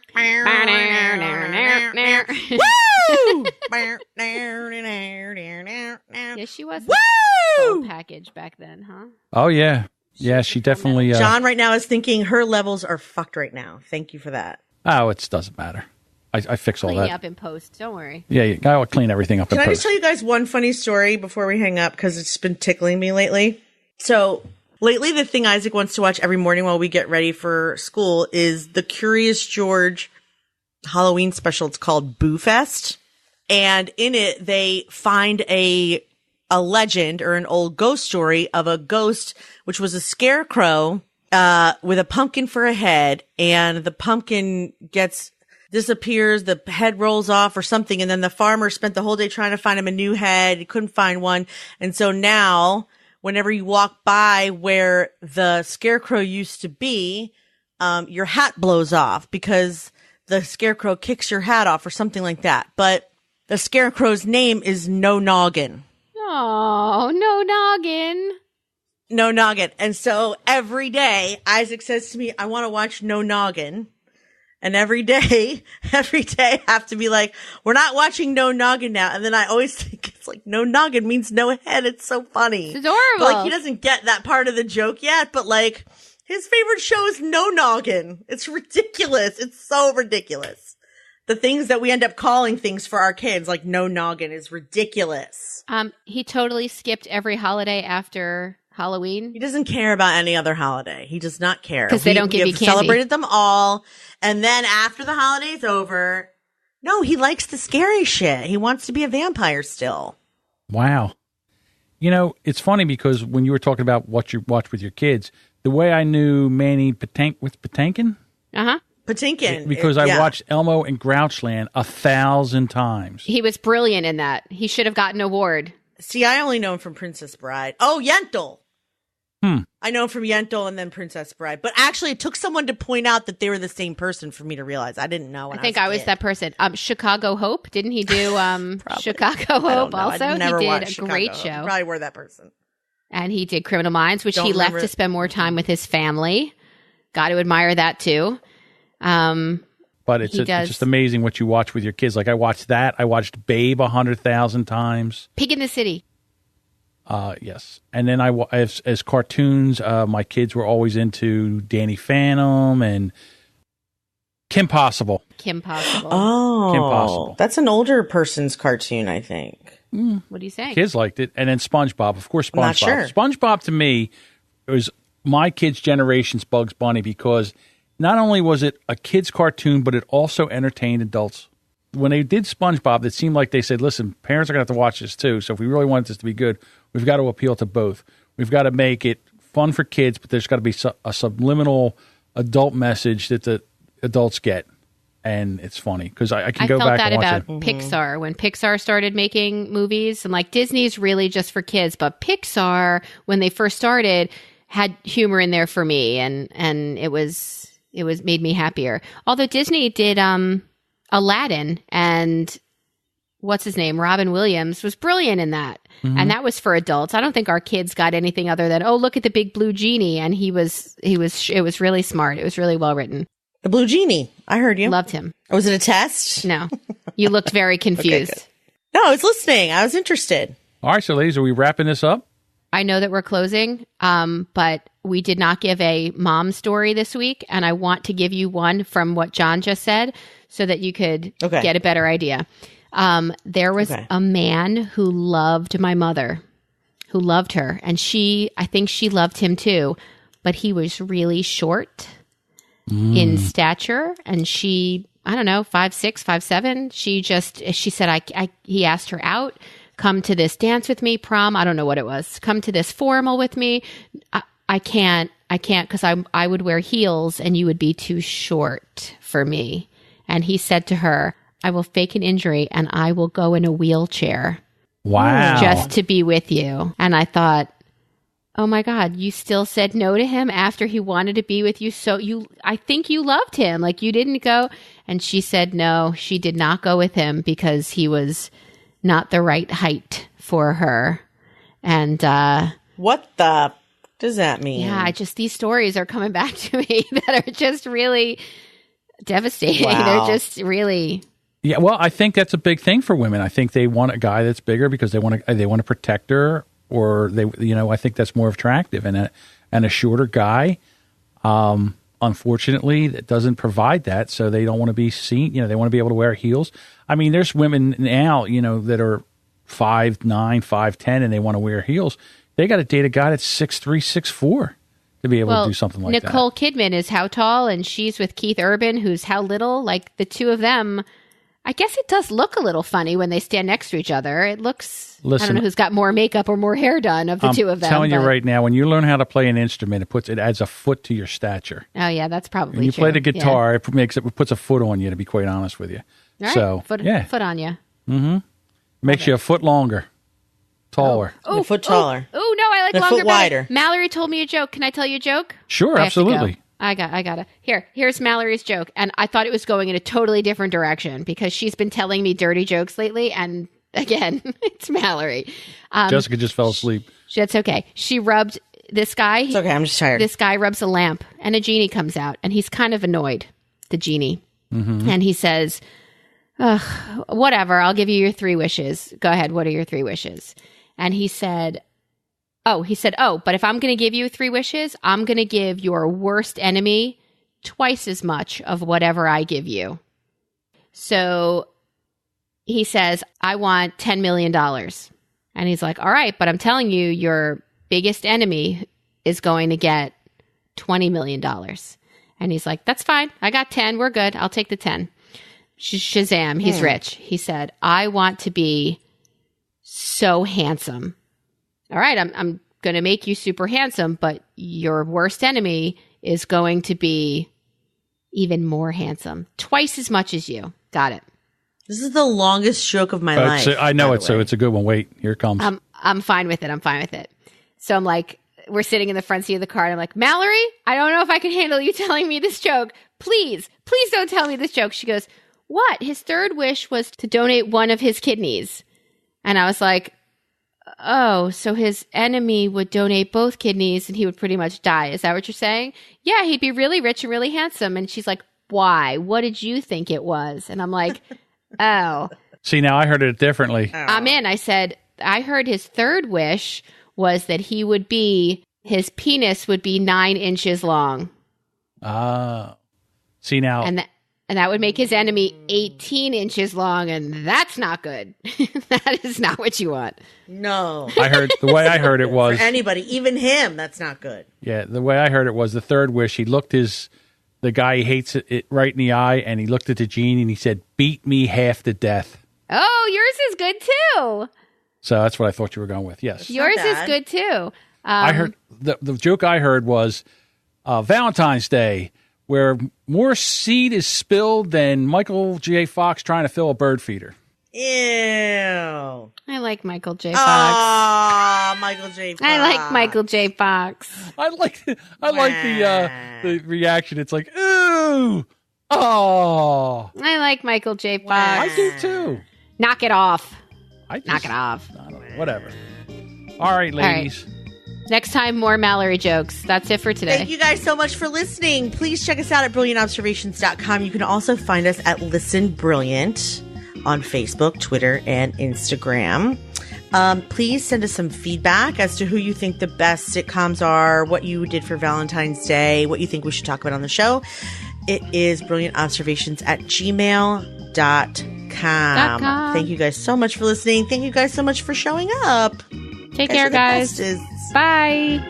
Yeah, she was Woo! a package back then, huh? Oh, yeah. Yeah, she definitely... John right now is thinking her levels are fucked right now. Thank you for that. Oh, it doesn't matter. I fix all that. Clean up in post. Don't worry. Yeah, I'll clean everything up in post. Can I just tell you guys one funny story before we hang up? Because it's been tickling me lately. So... lately, the thing Isaac wants to watch every morning while we get ready for school is the Curious George Halloween special. It's called Boo Fest. And in it, they find a legend or an old ghost story of a ghost, which was a scarecrow with a pumpkin for a head. And the pumpkin disappears, the head rolls off or something. And then the farmer spent the whole day trying to find him a new head. He couldn't find one. And so now... whenever you walk by where the scarecrow used to be, your hat blows off because the scarecrow kicks your hat off or something like that. But the scarecrow's name is No Noggin. Oh, No Noggin. No Noggin. And so every day Isaac says to me, I want to watch No Noggin. And every day I have to be like, we're not watching No Noggin now. And then I always think it's like, no noggin means no head. It's so funny. It's adorable. But like, he doesn't get that part of the joke yet, but like, his favorite show is No Noggin. It's ridiculous. It's so ridiculous. The things that we end up calling things for our kids, like No Noggin, is ridiculous. He totally skipped every holiday after Halloween. He doesn't care about any other holiday. He does not care. Because they don't give you candy. Celebrated them all. And then after the holiday's over, no, he likes the scary shit. He wants to be a vampire still. Wow. You know, it's funny because when you were talking about what you watch with your kids, the way I knew Manny Patinkin? Uh-huh. Patinkin. Because I watched Elmo and Grouchland 1,000 times. He was brilliant in that. He should have gotten an award. See, I only know him from Princess Bride. Oh, Yentl. I know him from Yentl and then Princess Bride. But actually, it took someone to point out that they were the same person for me to realize. I didn't know. I think I was that person. Chicago Hope. Didn't he do Chicago Hope also? He did a great show. Probably were that person. And he did Criminal Minds, which he left to spend more time with his family. Got to admire that too. But it's just amazing what you watch with your kids. Like I watched that. I watched Babe 100,000 times. Pig in the City. Yes. And then as cartoons, my kids were always into Danny Phantom and Kim Possible. Kim Possible. Oh, Kim Possible. That's an older person's cartoon, I think. What do you say? Kids liked it. And then SpongeBob. Of course, SpongeBob. Not sure. SpongeBob to me was my kids' generation's Bugs Bunny because not only was it a kid's cartoon, but it also entertained adults. When they did SpongeBob, it seemed like they said, listen, parents are going to have to watch this too. So if we really want this to be good, we've got to appeal to both. We've got to make it fun for kids, but there's got to be a subliminal adult message that the adults get. And it's funny because I can go back and watch it. I felt that about Pixar. When Pixar started making movies, and like Disney's really just for kids, but Pixar, when they first started, had humor in there for me. And it made me happier. Although Disney did Aladdin, and what's his name? Robin Williams was brilliant in that. Mm-hmm. And that was for adults. I don't think our kids got anything other than, oh, look at the big blue genie. And it was really smart. It was really well written. The blue genie. I heard you. Loved him. Was it a test? No. You looked very confused. Okay, no, I was listening. I was interested. All right. So ladies, are we wrapping this up? I know that we're closing, but we did not give a mom story this week. And I want to give you one from what John just said so that you could get a better idea. There was a man who loved my mother, who loved her. And I think she loved him too, but he was really short in stature. And she, I don't know, 5'6", 5'7". She said, he asked her out, come to this dance with me, prom. I don't know what it was. Come to this formal with me. I can't because I would wear heels and you would be too short for me. And he said to her, I will fake an injury and I will go in a wheelchair. Wow. Just to be with you. And I thought, oh my God, you still said no to him after he wanted to be with you. So I think you loved him. Like you didn't go. And she said, no, she did not go with him because he was not the right height for her. And, what the does that mean? Yeah, these stories are coming back to me that are just really devastating. Wow. They're just really. Yeah, well, I think that's a big thing for women. I think they want a guy that's bigger because they want to protect her, or I think that's more attractive. And a shorter guy, unfortunately, that doesn't provide that, so they don't want to be seen. They want to be able to wear heels. I mean, there's women now, that are 5'9", 5'10", and they want to wear heels. They got to date a guy that's 6'3", 6'4". To be able to do something like Nicole that. Kidman is how tall, and she's with Keith Urban, who's how little. Like the two of them, I guess it does look a little funny when they stand next to each other. It looks, I don't know who's got more makeup or more hair done of the two of them. I'm telling you right now, when you learn how to play an instrument, it adds a foot to your stature. Oh yeah, that's probably when you true. play the guitar, it puts a foot on you, to be quite honest with you. All right. So, foot on you. Mm-hmm. Makes you a foot longer. Taller. Oh, a foot taller. Oh, no, I like a longer. Foot wider. Mallory told me a joke. Can I tell you a joke? Sure, absolutely. I got it. Here's Mallory's joke. And I thought it was going in a totally different direction because she's been telling me dirty jokes lately. And again, it's Mallory. Jessica just fell asleep. That's okay. She rubbed this guy, It's okay. I'm just tired. this guy rubs a lamp and a genie comes out and he's kind of annoyed, the genie. And he says, ugh, whatever, I'll give you your 3 wishes. Go ahead. What are your 3 wishes? And he said, but if I'm going to give you 3 wishes, I'm going to give your worst enemy twice as much of whatever I give you. So he says, I want $10 million. And he's like, all right, but I'm telling you, your biggest enemy is going to get $20 million. And he's like, that's fine. I got 10. We're good. I'll take the 10. Shazam. He's rich. He said, I want to be so handsome. All right, I'm going to make you super handsome, but your worst enemy is going to be even more handsome. Twice as much as you. Got it. This is the longest joke of my life. I know it, so it's a good one. Wait, here it comes. I'm fine with it. So I'm like, we're sitting in the front seat of the car, and I'm like, Mallory, I don't know if I can handle you telling me this joke. Please don't tell me this joke. She goes, what? His 3rd wish was to donate one of his kidneys. And I was like, oh, so his enemy would donate both kidneys and he would pretty much die. Is that what you're saying? Yeah, he'd be really rich and really handsome. And she's like, why? What did you think it was? And I'm like, oh. See, now I heard it differently. I'm in. I said, I heard his 3rd wish was that his penis would be 9 inches long. See now. And that would make his enemy 18 inches long, and that's not good. That is not what you want. No. The way I heard it was... For anybody, even him, that's not good. Yeah, the way I heard it was the 3rd wish, he looked the guy he hates it right in the eye, and he looked at the genie and he said, beat me half to death. Oh, yours is good too. So that's what I thought you were going with. Yes. Yours is good too. I heard the joke I heard was Valentine's Day, where more seed is spilled than Michael J. Fox trying to fill a bird feeder. Ew. I like Michael J. Fox. Oh, Michael J. Fox. I like Michael J. Fox. I like the reaction. It's like, ooh, oh. I like Michael J. Fox. I do too. Knock it off. Knock it off. I don't know, whatever. All right, ladies. All right. Next time, more Mallory jokes. That's it for today. Thank you guys so much for listening. Please check us out at brilliantobservations.com. You can also find us at Listen Brilliant on Facebook, Twitter, and Instagram. Please send us some feedback as to who you think the best sitcoms are, what you did for Valentine's Day, what you think we should talk about on the show. It is brilliantobservations@gmail.com. Thank you guys so much for listening. Thank you guys so much for showing up. Take care, guys. Bye.